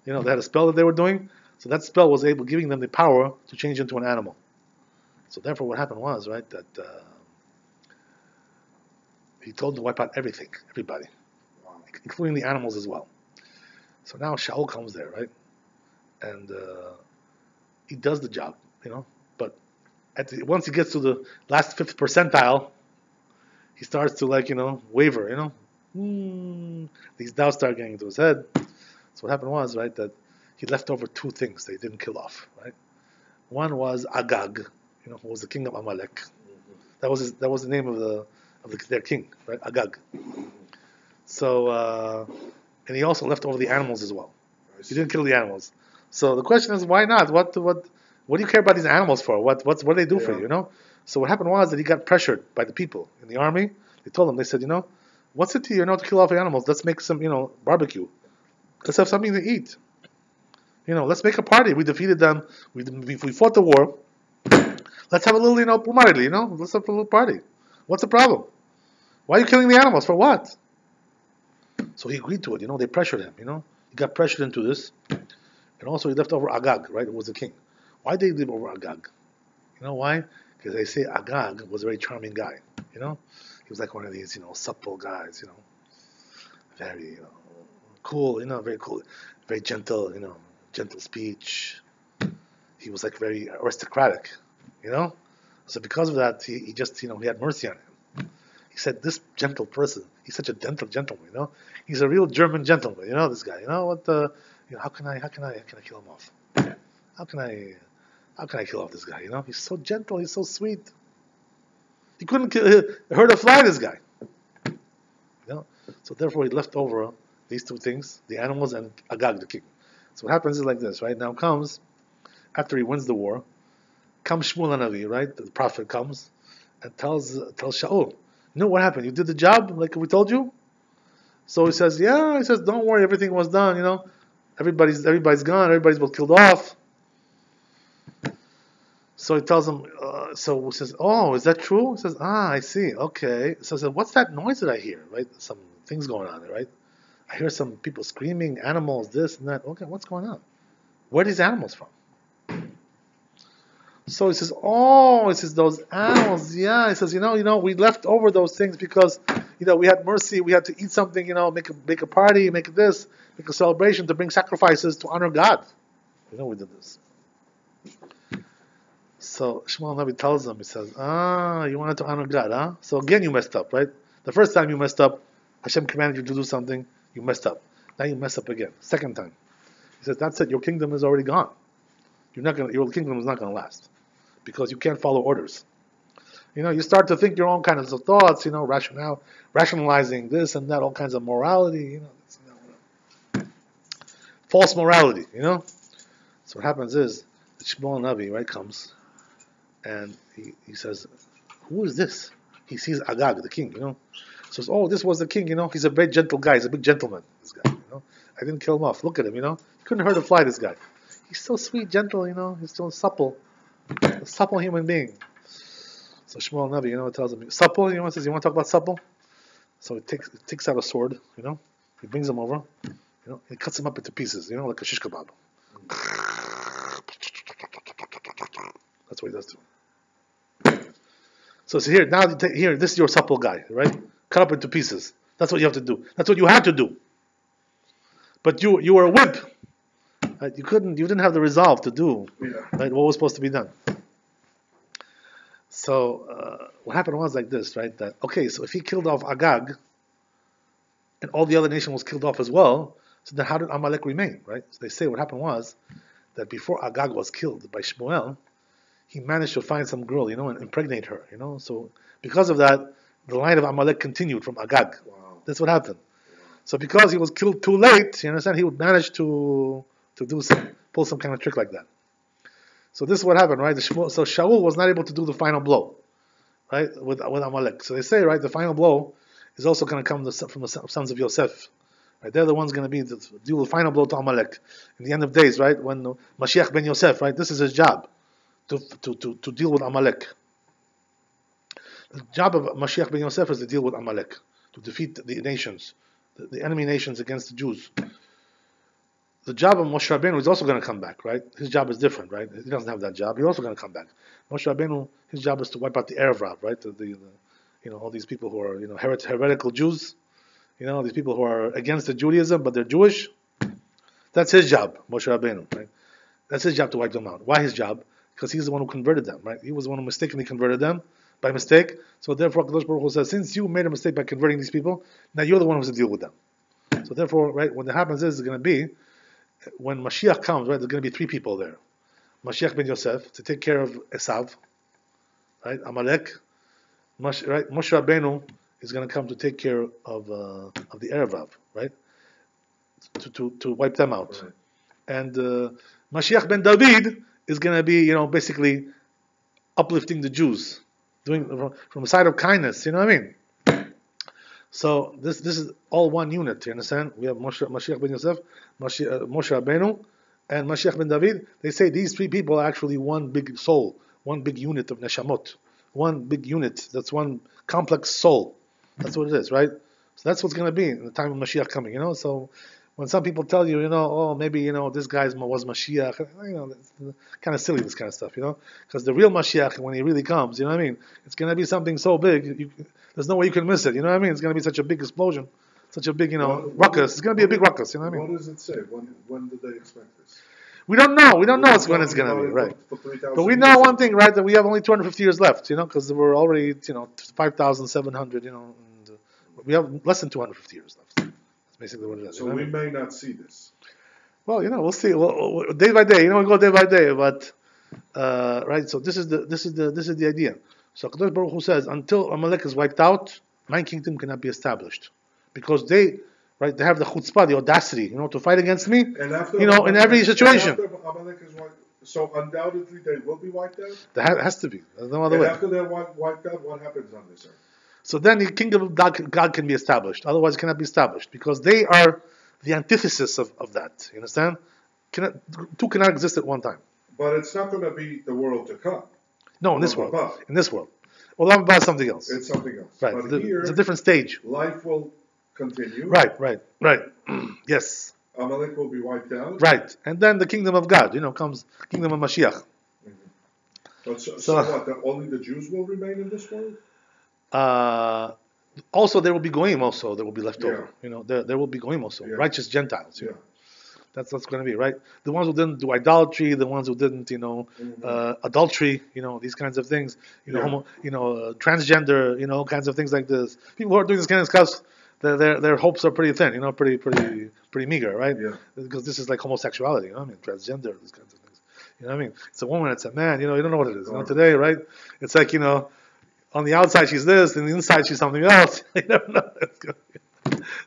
They had a spell that they were doing. So that spell was giving them the power to change into an animal. So therefore what happened was, right, that he told them to wipe out everything, everybody, including the animals as well. So now Shaul comes there, right? And he does the job, but once he gets to the last 5th percentile, he starts to waver, These doubts start getting into his head. So what happened was, right, that he left over 2 things that he didn't kill off, right? One was Agag, who was the king of Amalek. That was the name of their king, right? Agag. So and he also left over the animals as well. He didn't kill the animals. So the question is, why not? What do you care about these animals for? What do they do for you? So what happened was that he got pressured by the people in the army. They told him, they said, what's it to you, to kill off the animals? Let's make some, barbecue. Let's have something to eat. Let's make a party. We defeated them. We fought the war. Let's have a little, let's have a little party. What's the problem? Why are you killing the animals? For what? So he agreed to it. They pressured him. He got pressured into this. And also he left over Agag, right? It was the king. Why did he leave over Agag? Why? Because they say Agag was a very charming guy. He was like one of these, supple guys, very, cool, very cool, very gentle, gentle speech. He was like very aristocratic, So because of that, he just, he had mercy on him. He said, this gentle person, he's such a gentle gentleman, He's a real German gentleman, this guy, how can I kill him off? How can I kill off this guy, He's so gentle, he's so sweet. He couldn't hurt a fly, this guy. So therefore he left over these 2 things, the animals and Agag, the king. So what happens is like this, right? Now comes, after he wins the war, comes Shmuel Hanavi, right? The prophet comes and tells Shaul, what happened? You did the job like we told you? So he says, yeah. He says, don't worry, everything was done, Everybody's gone, everybody's well killed off. So he tells him, so he says, oh, is that true? He says, I see, okay. So he says, what's that noise that I hear, right? Some things going on there, right? I hear some people screaming, animals, this and that. Okay, what's going on? Where are these animals from? So he says, those animals, yeah. He says, we left over those things because, we had mercy. We had to eat something, make a party, make a celebration to bring sacrifices to honor God. We did this. So Shmuel Navi tells them, he says, you wanted to honor God, huh? So again, you messed up, right? The first time you messed up, Hashem commanded you to do something, you messed up. Now you mess up again. Second time. He says, that's it, your kingdom is already gone. Your kingdom is not going to last. Because you can't follow orders. You start to think your own kinds of thoughts, rationalizing this and that, all kinds of morality, false morality, So what happens is, the Shmuel Navi, right, comes, and he says, who is this? He sees Agag, the king, Says, this was the king, he's a very gentle guy, he's a big gentleman, this guy, I didn't kill him off, look at him, He couldn't hurt a fly, this guy. He's so sweet, gentle, he's so supple. A supple human being. So Shmuel Navi, tells him, supple, says, you want to talk about supple? So he takes out a sword, he brings him over, he cuts him up into pieces, like a shish kebab. That's what he does to him. So here, this is your supple guy, right? Cut up into pieces. That's what you have to do. That's what you had to do. But you were a wimp. Right? You didn't have the resolve to do right, what was supposed to be done. So what happened was like this, right? That so if he killed off Agag, and all the other nation was killed off as well, so then how did Amalek remain, right? So they say what happened was that before Agag was killed by Shmuel, he managed to find some girl, and impregnate her, So because of that, the line of Amalek continued from Agag. Wow. That's what happened. So because he was killed too late, you understand, he would manage to pull some kind of trick like that. So this is what happened, right? So Shaul was not able to do the final blow, right, with Amalek. So they say, right, the final blow is also going to come from the sons of Yosef. Right? They're the ones going to do the final blow to Amalek in the end of days, right? When Mashiach ben Yosef, right, this is his job to deal with Amalek. The job of Mashiach ben Yosef is to deal with Amalek, to defeat the nations, the enemy nations against the Jews. The job of Moshe Rabbeinu is also going to come back, right? His job is different, right? He doesn't have that job. He's also going to come back. Moshe Rabbeinu, his job is to wipe out the Erev Rav, right? All these people who are, heretical Jews, these people who are against the Judaism, but they're Jewish. That's his job, Moshe Rabbeinu, right? That's his job to wipe them out. Why his job? Because he's the one who converted them, right? He was the one who mistakenly converted them by mistake. So therefore, Kadosh Baruch Hu says, since you made a mistake by converting these people, now you're the one who has to deal with them. So therefore, right, what happens is it's going to be, when Mashiach comes, right, there's going to be three people there. Mashiach ben Yosef, to take care of Esav, right, Amalek. Moshe Rabbeinu is going to come to take care of the Erev Rav, right, to wipe them out. Right. And Mashiach ben David is going to be, basically uplifting the Jews, doing from a side of kindness. You know what I mean? So this is all one unit. You understand? We have Mashiach ben Yosef, Moshe Rabbeinu, and Mashiach ben David. They say these three people are actually one big soul, one big unit of neshamot, one big unit. That's one complex soul. That's what it is, right? So that's what's going to be in the time of Mashiach coming. So when some people tell you, maybe this guy was Mashiach, it's kind of silly, this kind of stuff, because the real Mashiach, when he really comes, you know what I mean? It's going to be something so big, there's no way you can miss it, you know what I mean? It's going to be such a big explosion, such a big, ruckus. It's going to be a big ruckus, you know what I mean? What does it say? When did they expect this? We don't know. We don't know when it's going to be, right? But we know one thing, right? That we have only 250 years left, because we're already, 5,700, and we have less than 250 years left. Basically what it is. So we may not see this. Well, we'll see. Well, day by day, we go day by day. But right. So this is the idea. So Kadosh Baruch Hu says, until Amalek is wiped out, my kingdom cannot be established, because they have the chutzpah, the audacity, to fight against me. And after in every situation. After Amalek is wiped, so undoubtedly they will be wiped out. That has to be. There's no other way. After they're wiped out, what happens on this earth? So then the kingdom of God can be established. Otherwise, it cannot be established, because they are the antithesis of that. You understand? Two cannot exist at one time. But it's not going to be the world to come. No, in this world. In this world. Olam Haba is something else. It's something else. Right. But here, it's a different stage. Life will continue. Right. Yes. Amalek will be wiped out. Right. And then the kingdom of God, comes kingdom of Mashiach. Mm-hmm. But so So what? Only the Jews will remain in this world? uh, also there will be goyim. Also there will be left Yeah. over. There will be goyim also, Yeah. righteous Gentiles. Yeah. That's what's going to be, right? The ones who didn't do idolatry, the ones who didn't, adultery, these kinds of things, transgender, kinds of things like this. People who are doing this kind of stuff, their hopes are pretty thin, pretty meager, right? Yeah. Because this is like homosexuality, transgender, these kinds of things. You know what I mean? It's a woman, it's a man, you don't know what it is. Today, right? It's like, on the outside she's this, and the inside she's something else. You never know.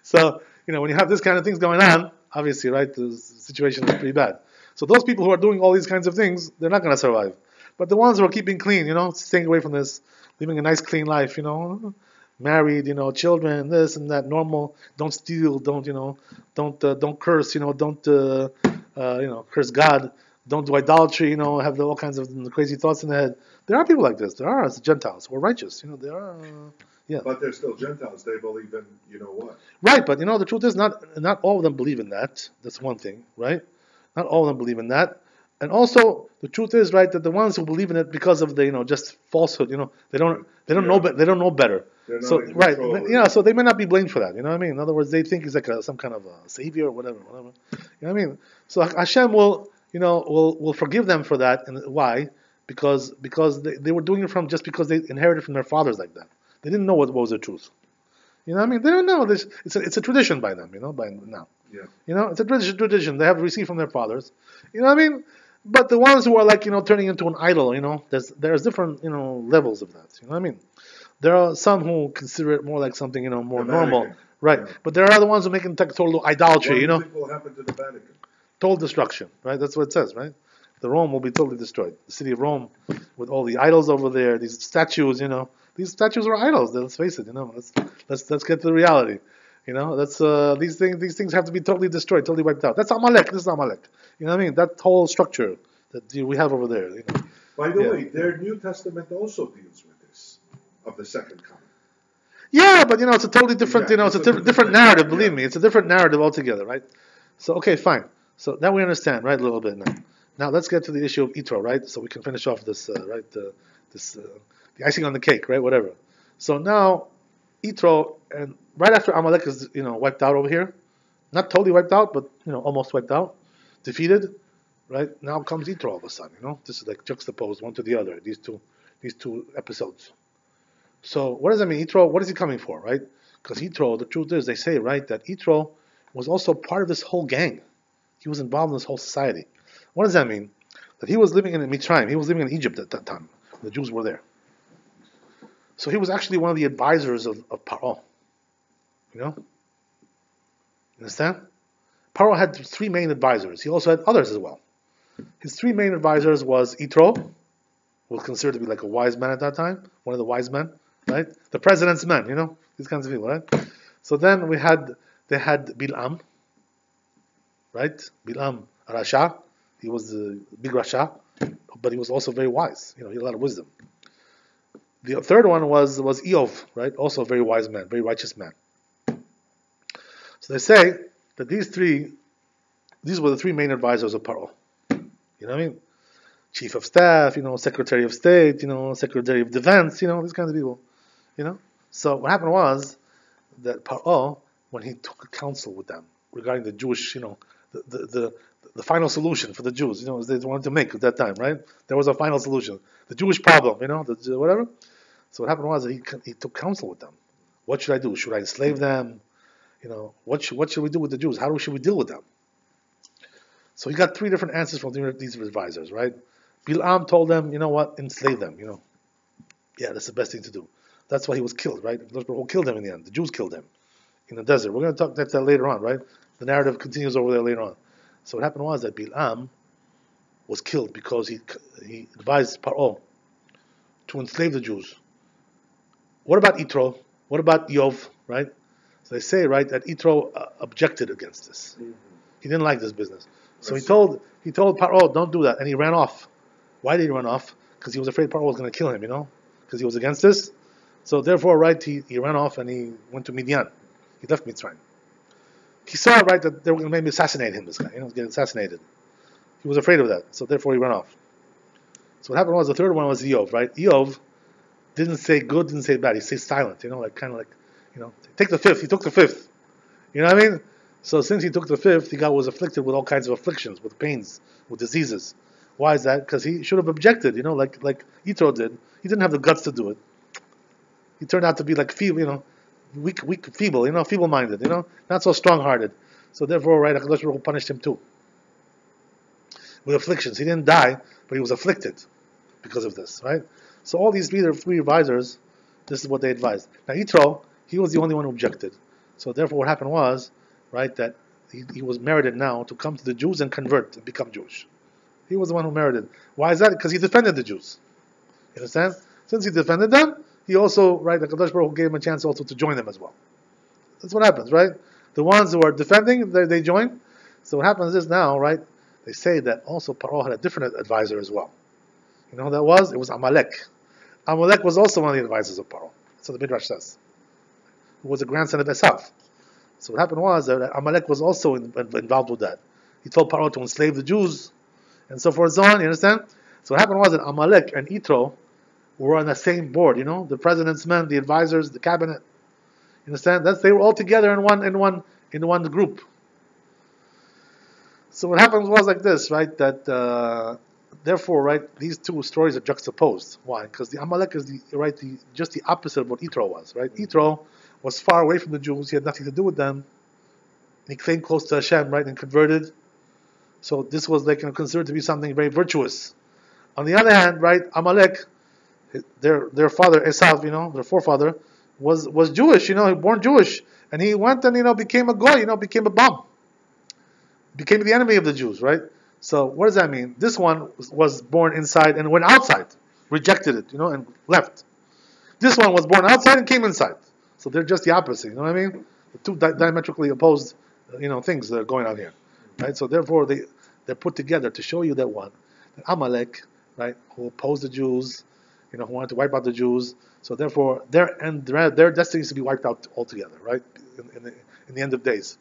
So, when you have this kind of things going on, obviously, right, the situation is pretty bad. So those people who are doing all these kinds of things, they're not going to survive. But the ones who are keeping clean, staying away from this, living a nice, clean life, married, children, this and that, normal, don't steal, don't curse, don't, curse God, don't do idolatry, have all kinds of crazy thoughts in the head. There are people like this. There are Gentiles who are righteous. There are. Yeah. But they're still Gentiles. They believe in what? Right, but the truth is not all of them believe in that. That's one thing, right? Not all of them believe in that. And also the truth is, right, that the ones who believe in it because of the just falsehood, they don't know better. They're not So in right, control, so they may not be blamed for that. You know what I mean? In other words, they think he's like some kind of a savior or whatever. You know what I mean? So Hashem will forgive them for that. And why? Because they were doing it from just because they inherited from their fathers like that. They didn't know what was the truth. You know what I mean? They don't know this. It's a tradition by them. By now. Yeah. It's a tradition they have received from their fathers. You know what I mean? But the ones who are like turning into an idol, there's different levels of that. You know what I mean? There are some who consider it more like something more normal, right? Yeah. But there are other ones who make it total idolatry. What do you think will happen to the Vatican? Total destruction, right? That's what it says, right? The Rome will be totally destroyed. The city of Rome, with all the idols over there, these statues, these statues are idols. Let's face it, let's get to the reality. That's these things have to be totally destroyed, totally wiped out. That's Amalek. This is Amalek. You know what I mean? That whole structure that we have over there. By the way, their New Testament also deals with this of the second coming. Yeah, but it's a totally different. It's a different narrative. Believe me, it's a different narrative altogether, right? So okay, fine. So now we understand, right, a little bit now. Now let's get to the issue of Yitro, right? So we can finish off this, right? The icing on the cake, right? Whatever. So now Yitro, and right after Amalek is wiped out over here, not totally wiped out, but almost wiped out, defeated, right? Now comes Yitro all of a sudden. This is like juxtaposed one to the other. These two episodes. So what does that mean? Yitro, what is he coming for, right? Because Yitro, the truth is, they say, right, that Yitro was also part of this whole gang. He was involved in this whole society. What does that mean? That he was living in Mitzrayim. He was living in Egypt at that time. The Jews were there. So he was actually one of the advisors of Paro. You understand? Paro had three main advisors. He also had others as well. His three main advisors was Yitro, who was considered to be like a wise man at that time, one of the wise men, right? The president's men, these kinds of people, right? So then they had Bilam, right? Bilam Rasha. He was the big Rasha, but he was also very wise. He had a lot of wisdom. The third one was Eov, right? Also a very wise man, very righteous man. So they say that these were the three main advisors of Paro. You know what I mean? Chief of staff, Secretary of State, Secretary of Defense, these kinds of people. So what happened was that Paro, when he took a counsel with them regarding the Jewish, the final solution for the Jews, they wanted to make at that time, right? There was a final solution. The Jewish problem, whatever. So what happened was that he took counsel with them. What should I do? Should I enslave them? What should we do with the Jews? How should we deal with them? So he got three different answers from these advisors, right? Bilam told them, enslave them, Yeah, that's the best thing to do. That's why he was killed, right? Those people killed him in the end. The Jews killed him in the desert. We're going to talk about that later on, right? The narrative continues over there later on. So what happened was that Bilam was killed because he advised Paro to enslave the Jews. What about Yitro? What about Yov, right? So they say, right, that Yitro objected against this. Mm-hmm. He didn't like this business. So he told Paro, don't do that, and he ran off. Why did he run off? Because he was afraid Paro was going to kill him, because he was against this. So therefore, right, he ran off and he went to Midian. He left Mitzrayim. He saw, right, that they were going to maybe assassinate him, this guy, he was getting assassinated. He was afraid of that, so therefore he ran off. So what happened was the third one was Eov, right? Eov didn't say good, didn't say bad. He stayed silent, like kind of like, take the fifth. He took the fifth. You know what I mean? So since he took the fifth, he was afflicted with all kinds of afflictions, with pains, with diseases. Why is that? Because he should have objected, like Yitro did. He didn't have the guts to do it. He turned out to be like feeble, weak, feeble, feeble-minded, not so strong-hearted. So therefore, right, HaKadosh Baruch Hu punished him too with afflictions. He didn't die, but he was afflicted because of this, right? So all these three advisors, this is what they advised. Now Yitro, he was the only one who objected. So therefore, what happened was, right, that he was merited now to come to the Jews and convert and become Jewish. He was the one who merited. Why is that? Because he defended the Jews. You understand? Since he defended them, he also, right, the Kadosh Baruch Hu gave him a chance also to join them as well. That's what happens, right? The ones who are defending, they join. So what happens is now, right, they say that also Paro had a different advisor as well. You know who that was? It was Amalek. Amalek was also one of the advisors of Paro. That's what the Midrash says. Who was a grandson of Esav. So what happened was that Amalek was also involved with that. He told Paro to enslave the Jews, and so forth and so on, you understand? So what happened was that Amalek and Yitro were on the same board, the president's men, the advisors, the cabinet. You understand? They were all together in one group. So what happened was like this, right? That therefore, right, these two stories are juxtaposed. Why? Because the Amalek is just the opposite of what Yitro was, right? Yitro was far away from the Jews; he had nothing to do with them. He came close to Hashem, right, and converted. So this was considered to be something very virtuous. On the other hand, right, Amalek, their father Esav, their forefather, was Jewish, he was born Jewish, and he went and became a goy, became a bum, became the enemy of the Jews, right? So what does that mean? This one was born inside and went outside, rejected it, and left. This one was born outside and came inside. So they're just the opposite, you know what I mean? The two diametrically opposed, things that are going on here, right? So therefore they're put together to show you that Amalek, right, who opposed the Jews, who wanted to wipe out the Jews. So therefore, their destiny is to be wiped out altogether, right? In the end of days,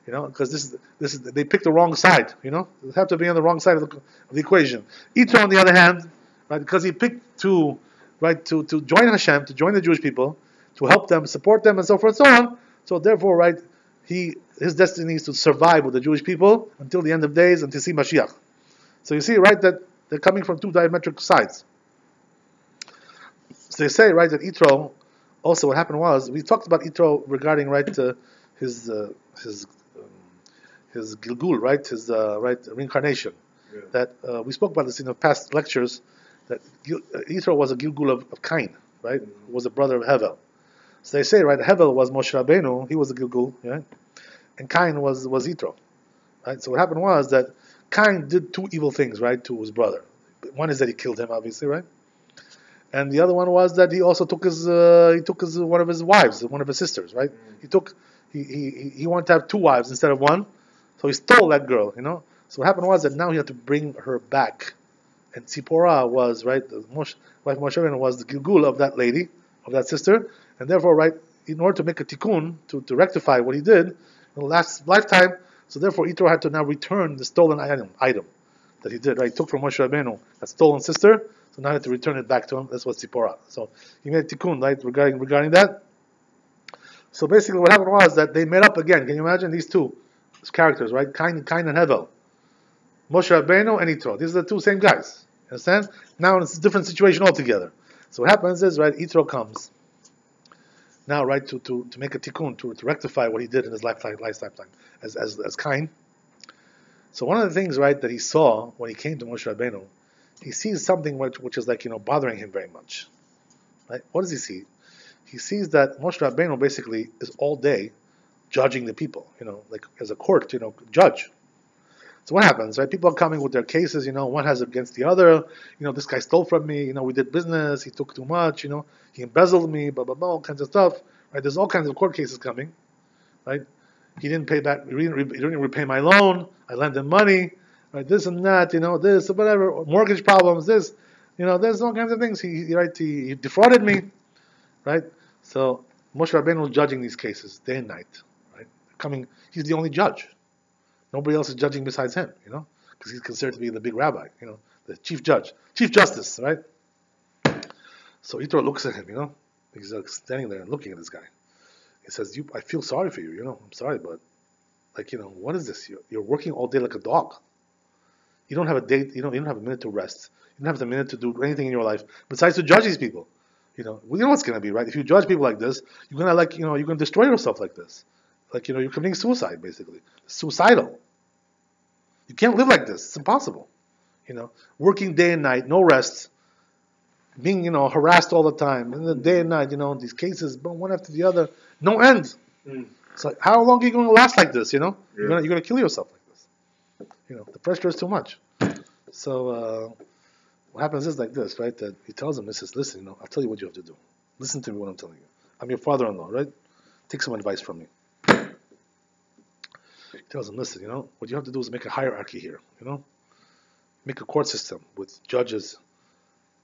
because this is they picked the wrong side, They have to be on the wrong side of the equation. Yitro, on the other hand, right, because he picked to join Hashem, to join the Jewish people, to help them, support them, and so forth and so on. So therefore, right, his destiny is to survive with the Jewish people until the end of days and to see Mashiach. So you see, right, that they're coming from two diametric sides. So they say, right, that Yitro, also what happened was, we talked about Yitro regarding, right, his Gilgul, right, his reincarnation. Yeah. That we spoke about this in the past lectures, that Yitro was a Gilgul of Cain, right, who was a brother of Hevel. So they say, right, Hevel was Moshe Rabbeinu, he was a Gilgul, right, and Cain was Yitro, right. So what happened was that Cain did two evil things, right, to his brother. One is that he killed him, obviously, right, and the other one was that he also took his one of his wives, one of his sisters, right. He wanted to have two wives instead of one, so he stole that girl, So what happened was that now he had to bring her back, and Tzipporah was, right, wife Moshe Rabbeinu was the Gilgul of that lady, of that sister, and therefore, right, in order to make a tikkun, to rectify what he did in the last lifetime, so therefore Yitro had to now return the stolen item that he did, right? He took from Moshe Rabbeinu, that stolen sister, so now he had to return it back to him. That's what Tzipporah. So he made a tikkun, right, regarding that. So basically what happened was that they met up again. Can you imagine these two characters, right? Cain and Hevel. Moshe Rabbeinu and Yitro. These are the two same guys. You understand? Now it's a different situation altogether. So what happens is, right, Yitro comes now, right, to make a tikkun, to rectify what he did in his lifetime as Cain. So one of the things, right, that he saw when he came to Moshe Rabbeinu, he sees something which is bothering him very much. Right? What does he see? He sees that Moshe Rabbeinu basically is all day judging the people, like as a court, judge. So what happens, right? People are coming with their cases, one has against the other, this guy stole from me, we did business, he took too much, he embezzled me, blah, blah, blah, all kinds of stuff, right? There's all kinds of court cases coming, right? He didn't pay back, he didn't repay my loan, I lent him money, right? This and that, this, whatever, mortgage problems, this, there's all kinds of things. He defrauded me, right? So Moshe Rabbeinu was judging these cases day and night, right? He's the only judge. Nobody else is judging besides him, because he's considered to be the big rabbi, the chief judge, chief justice, right? So Yitro looks at him, he's standing there and looking at this guy. He says, I feel sorry for you, I'm sorry, but what is this? You're working all day like a dog. You don't have a date, you don't have a minute to rest. You don't have a minute to do anything in your life besides to judge these people. What's going to be, right? If you judge people like this, you're going to you're going to destroy yourself like this. You're committing suicide, basically. Suicidal. You can't live like this. It's impossible. Working day and night, no rest, being, harassed all the time, and the day and night, these cases, one after the other, no end. It's like, how long are you going to last like this, You're going to kill yourself like this. The pressure is too much. So, what happens is like this, right? That he tells him, he says, listen, I'll tell you what you have to do. Listen to me what I'm telling you. I'm your father-in-law, right? Take some advice from me. He tells him, listen, what you have to do is make a hierarchy here, Make a court system with judges,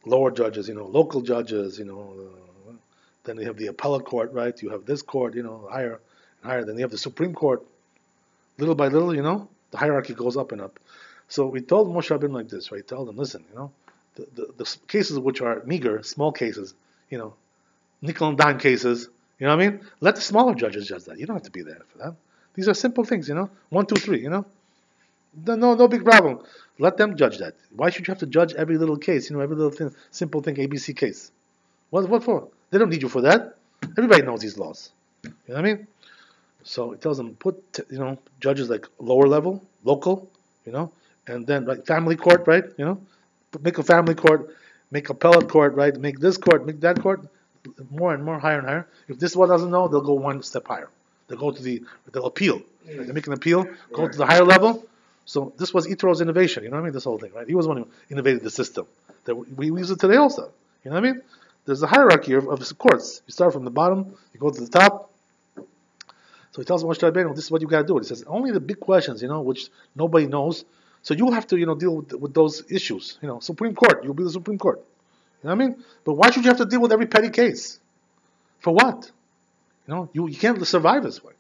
lower judges, local judges, then you have the appellate court, right? You have this court, higher and higher. Then you have the Supreme Court. Little by little, the hierarchy goes up and up. So we told Moshe Rabbeinu like this, right? Tell them, listen, the cases which are meager, small cases, nickel and dime cases, you know what I mean? Let the smaller judges judge that. You don't have to be there for that. These are simple things, 1, 2, 3, No big problem. Let them judge that. Why should you have to judge every little case, every little thing, simple thing, ABC case? What for? They don't need you for that. Everybody knows these laws. You know what I mean? So it tells them, put, judges like lower level, local, and then like family court, right? Make a family court, make appellate court, right? Make this court, make that court, more and more, higher and higher. If this one doesn't know, they'll go one step higher. They'll appeal. They make an appeal, go to the higher level. So this was Yitro's innovation, you know what I mean? This whole thing, right? He was the one who innovated the system. That we use it today also. You know what I mean? There's a hierarchy of courts. You start from the bottom, you go to the top. So he tells Moshe Rabbeinu, this is what you got to do. He says, only the big questions, which nobody knows. So you'll have to, deal with those issues. Supreme Court, you'll be the Supreme Court. You know what I mean? But why should you have to deal with every petty case? For what? You can't survive this way.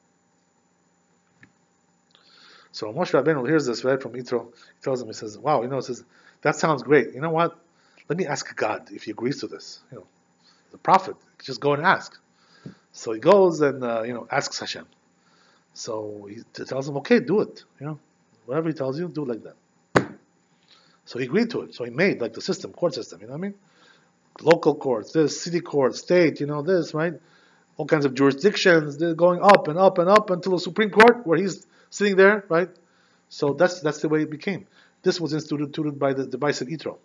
So Moshe Rabbeinu hears this, right, from Yitro. He tells him, he says, wow, that sounds great. You know what? Let me ask God if he agrees to this. The prophet, just go and ask. So he goes and, asks Hashem. So he tells him, okay, do it. Whatever he tells you, do it like that. So he agreed to it. So he made like the system, court system, you know what I mean? Local courts, this, city court, state, this, right? All kinds of jurisdictions, they're going up and up and up until the Supreme Court, where he's sitting there, right? So that's the way it became. This was instituted by the device of Yitro.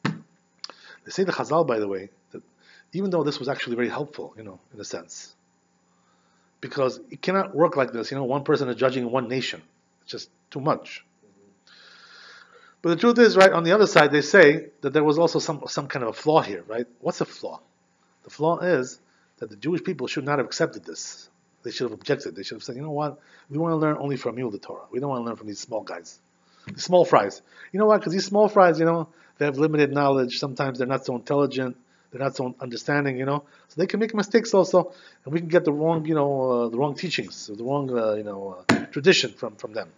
They say the Chazal, by the way, that even though this was actually very helpful, in a sense, because it cannot work like this, one person is judging one nation. It's just too much. But the truth is, right, on the other side, they say that there was also some kind of a flaw here, right? What's a flaw? The flaw is that the Jewish people should not have accepted this. They should have objected. They should have said, you know what? We want to learn only from you, the Torah. We don't want to learn from these small guys. The small fries. You know what? Because these small fries, they have limited knowledge. Sometimes they're not so intelligent. They're not so understanding, So they can make mistakes also. And we can get the wrong, the wrong teachings, the wrong, tradition from them.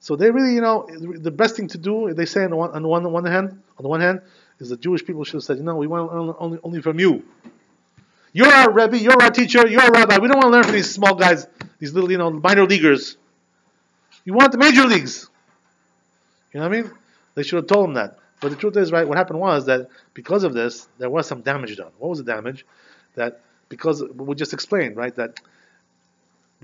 So they really, the best thing to do, they say on the one hand, is the Jewish people should have said, we want to learn only from you. You're our Rabbi, you're our teacher, you're a rabbi. We don't want to learn from these small guys, these little, minor leaguers. You want the major leagues. You know what I mean? They should have told him that. But the truth is, right, what happened was that because of this, there was some damage done. What was the damage? That because we just explained, right, that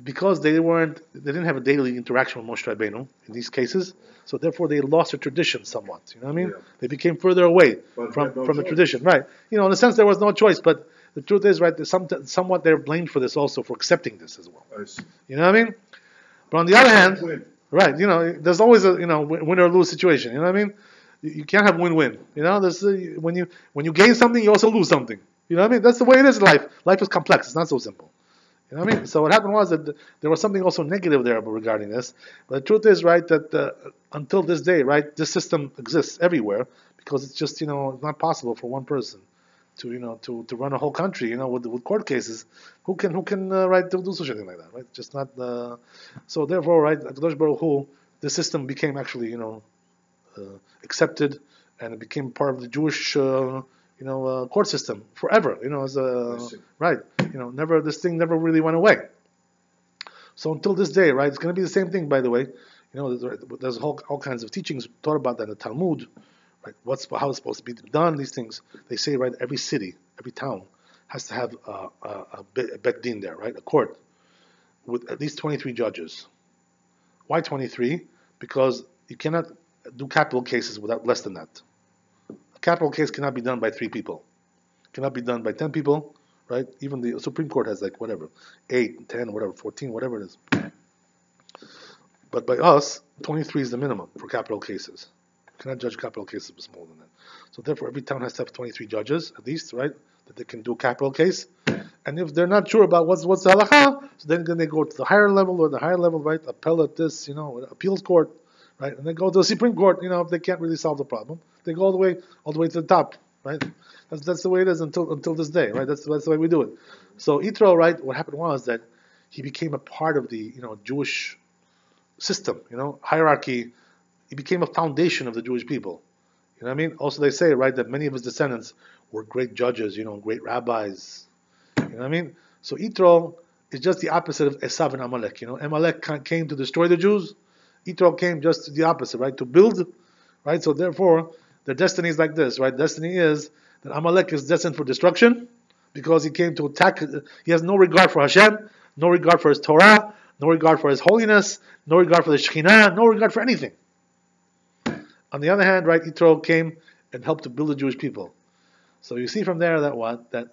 because they didn't have a daily interaction with Moshe Rabbeinu in these cases, so therefore they lost their tradition somewhat. You know what I mean? Yeah. They became further away from the tradition, right? In a sense, there was no choice. But the truth is, right, somewhat they're blamed for this also, for accepting this as well. You know what I mean? But on the other hand, right, there's always a win or lose situation. You know what I mean? You can't have win-win. There's when you gain something, you also lose something. You know what I mean? That's the way it is in life. Life is complex. It's not so simple. You know what I mean? So what happened was that there was something also negative there regarding this. But the truth is, right, that until this day, right, this system exists everywhere because it's just, not possible for one person to run a whole country, with court cases. Who can right, do such a thing like that, right? Just not. So therefore, right, Kadosh Baruch Hu, the system became actually, accepted and it became part of the Jewish, court system forever. As right. Never this thing never really went away. So until this day, right, it's going to be the same thing. By the way, there's all kinds of teachings taught about that in the Talmud, right? How it's supposed to be done. These things they say, right? Every city, every town has to have a bet din there, right? A court with at least 23 judges. Why 23? Because you cannot do capital cases without less than that. A capital case cannot be done by 3 people. It cannot be done by 10 people, right? Even the Supreme Court has 8, 10, whatever, 14, whatever it is. But by us, 23 is the minimum for capital cases. You cannot judge capital cases with smaller than that. So therefore, every town has to have 23 judges, at least, right? That they can do a capital case. And if they're not sure about what's the halakha, so then they go to the higher level, right? Appellate this, appeals court, right? And then go to the Supreme Court, if they can't really solve the problem. They go all the way to the top, right? That's the way it is until this day, right? That's the way we do it. So Yitro, right? What happened was that he became a part of the Jewish system, hierarchy. He became a foundation of the Jewish people. You know what I mean? Also, they say, right, that many of his descendants were great judges, great rabbis. You know what I mean? So Yitro is just the opposite of Esav and Amalek. Amalek came to destroy the Jews. Yitro came just to the opposite, right? To build, right? So therefore, their destiny is like this, right? Destiny is that Amalek is destined for destruction because he came to attack. He has no regard for Hashem, no regard for his Torah, no regard for his holiness, no regard for the Shekhinah, no regard for anything. On the other hand, right, Yitro came and helped to build the Jewish people. So you see from there that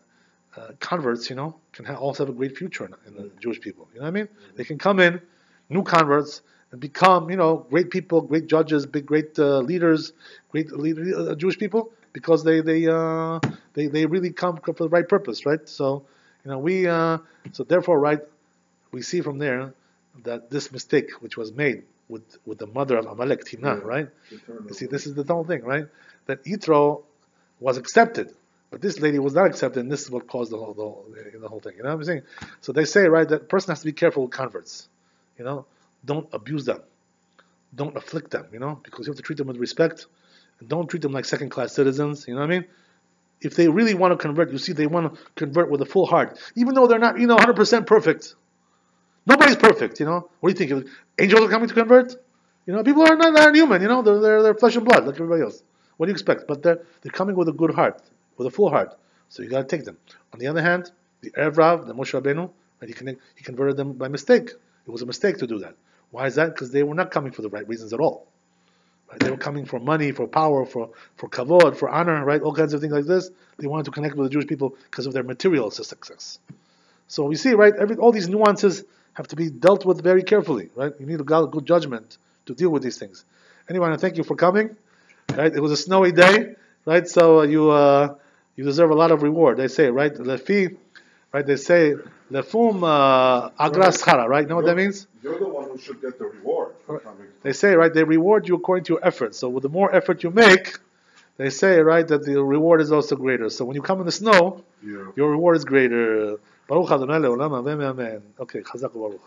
converts, can also have a great future in the Jewish people. You know what I mean? They can come in, new converts, and become, great people, great judges, great leaders, Jewish people, because they really come for the right purpose, right? So, so therefore, right, we see from there that this mistake, which was made with the mother of Amalek, Timnah, right? You see, this is the whole thing, right? That Yitro was accepted, but this lady was not accepted, and this is what caused the whole thing. You know what I'm saying? So they say, right, that a person has to be careful with converts. Don't abuse them, don't afflict them. Because you have to treat them with respect, and don't treat them like second-class citizens. You know what I mean? If they really want to convert, you see, they want to convert with a full heart, even though they're not, 100% perfect. Nobody's perfect, What do you think? Angels are coming to convert? People are not human, They're flesh and blood like everybody else. What do you expect? But they're coming with a good heart, with a full heart. So you got to take them. On the other hand, the Erev Rav, the Moshe Rabbeinu, right, he converted them by mistake. It was a mistake to do that. Why is that? Because they were not coming for the right reasons at all. Right? They were coming for money, for power, for kavod, for honor, right? All kinds of things like this. They wanted to connect with the Jewish people because of their material success. So we see, right, all these nuances have to be dealt with very carefully, right? You need a good judgment to deal with these things. Anyway, I want to thank you for coming. Right? It was a snowy day, right? So you deserve a lot of reward. They say, right? Lefi, right? They say lefum agra schara, right? You know what that means? You're the one who should get the reward for coming. They say, right? They reward you according to your effort. So with the more effort you make, they say, right, that the reward is also greater. So when you come in the snow, your reward is greater. Baruch Adonai le'olam, amen, amen. Okay, chazak baruch.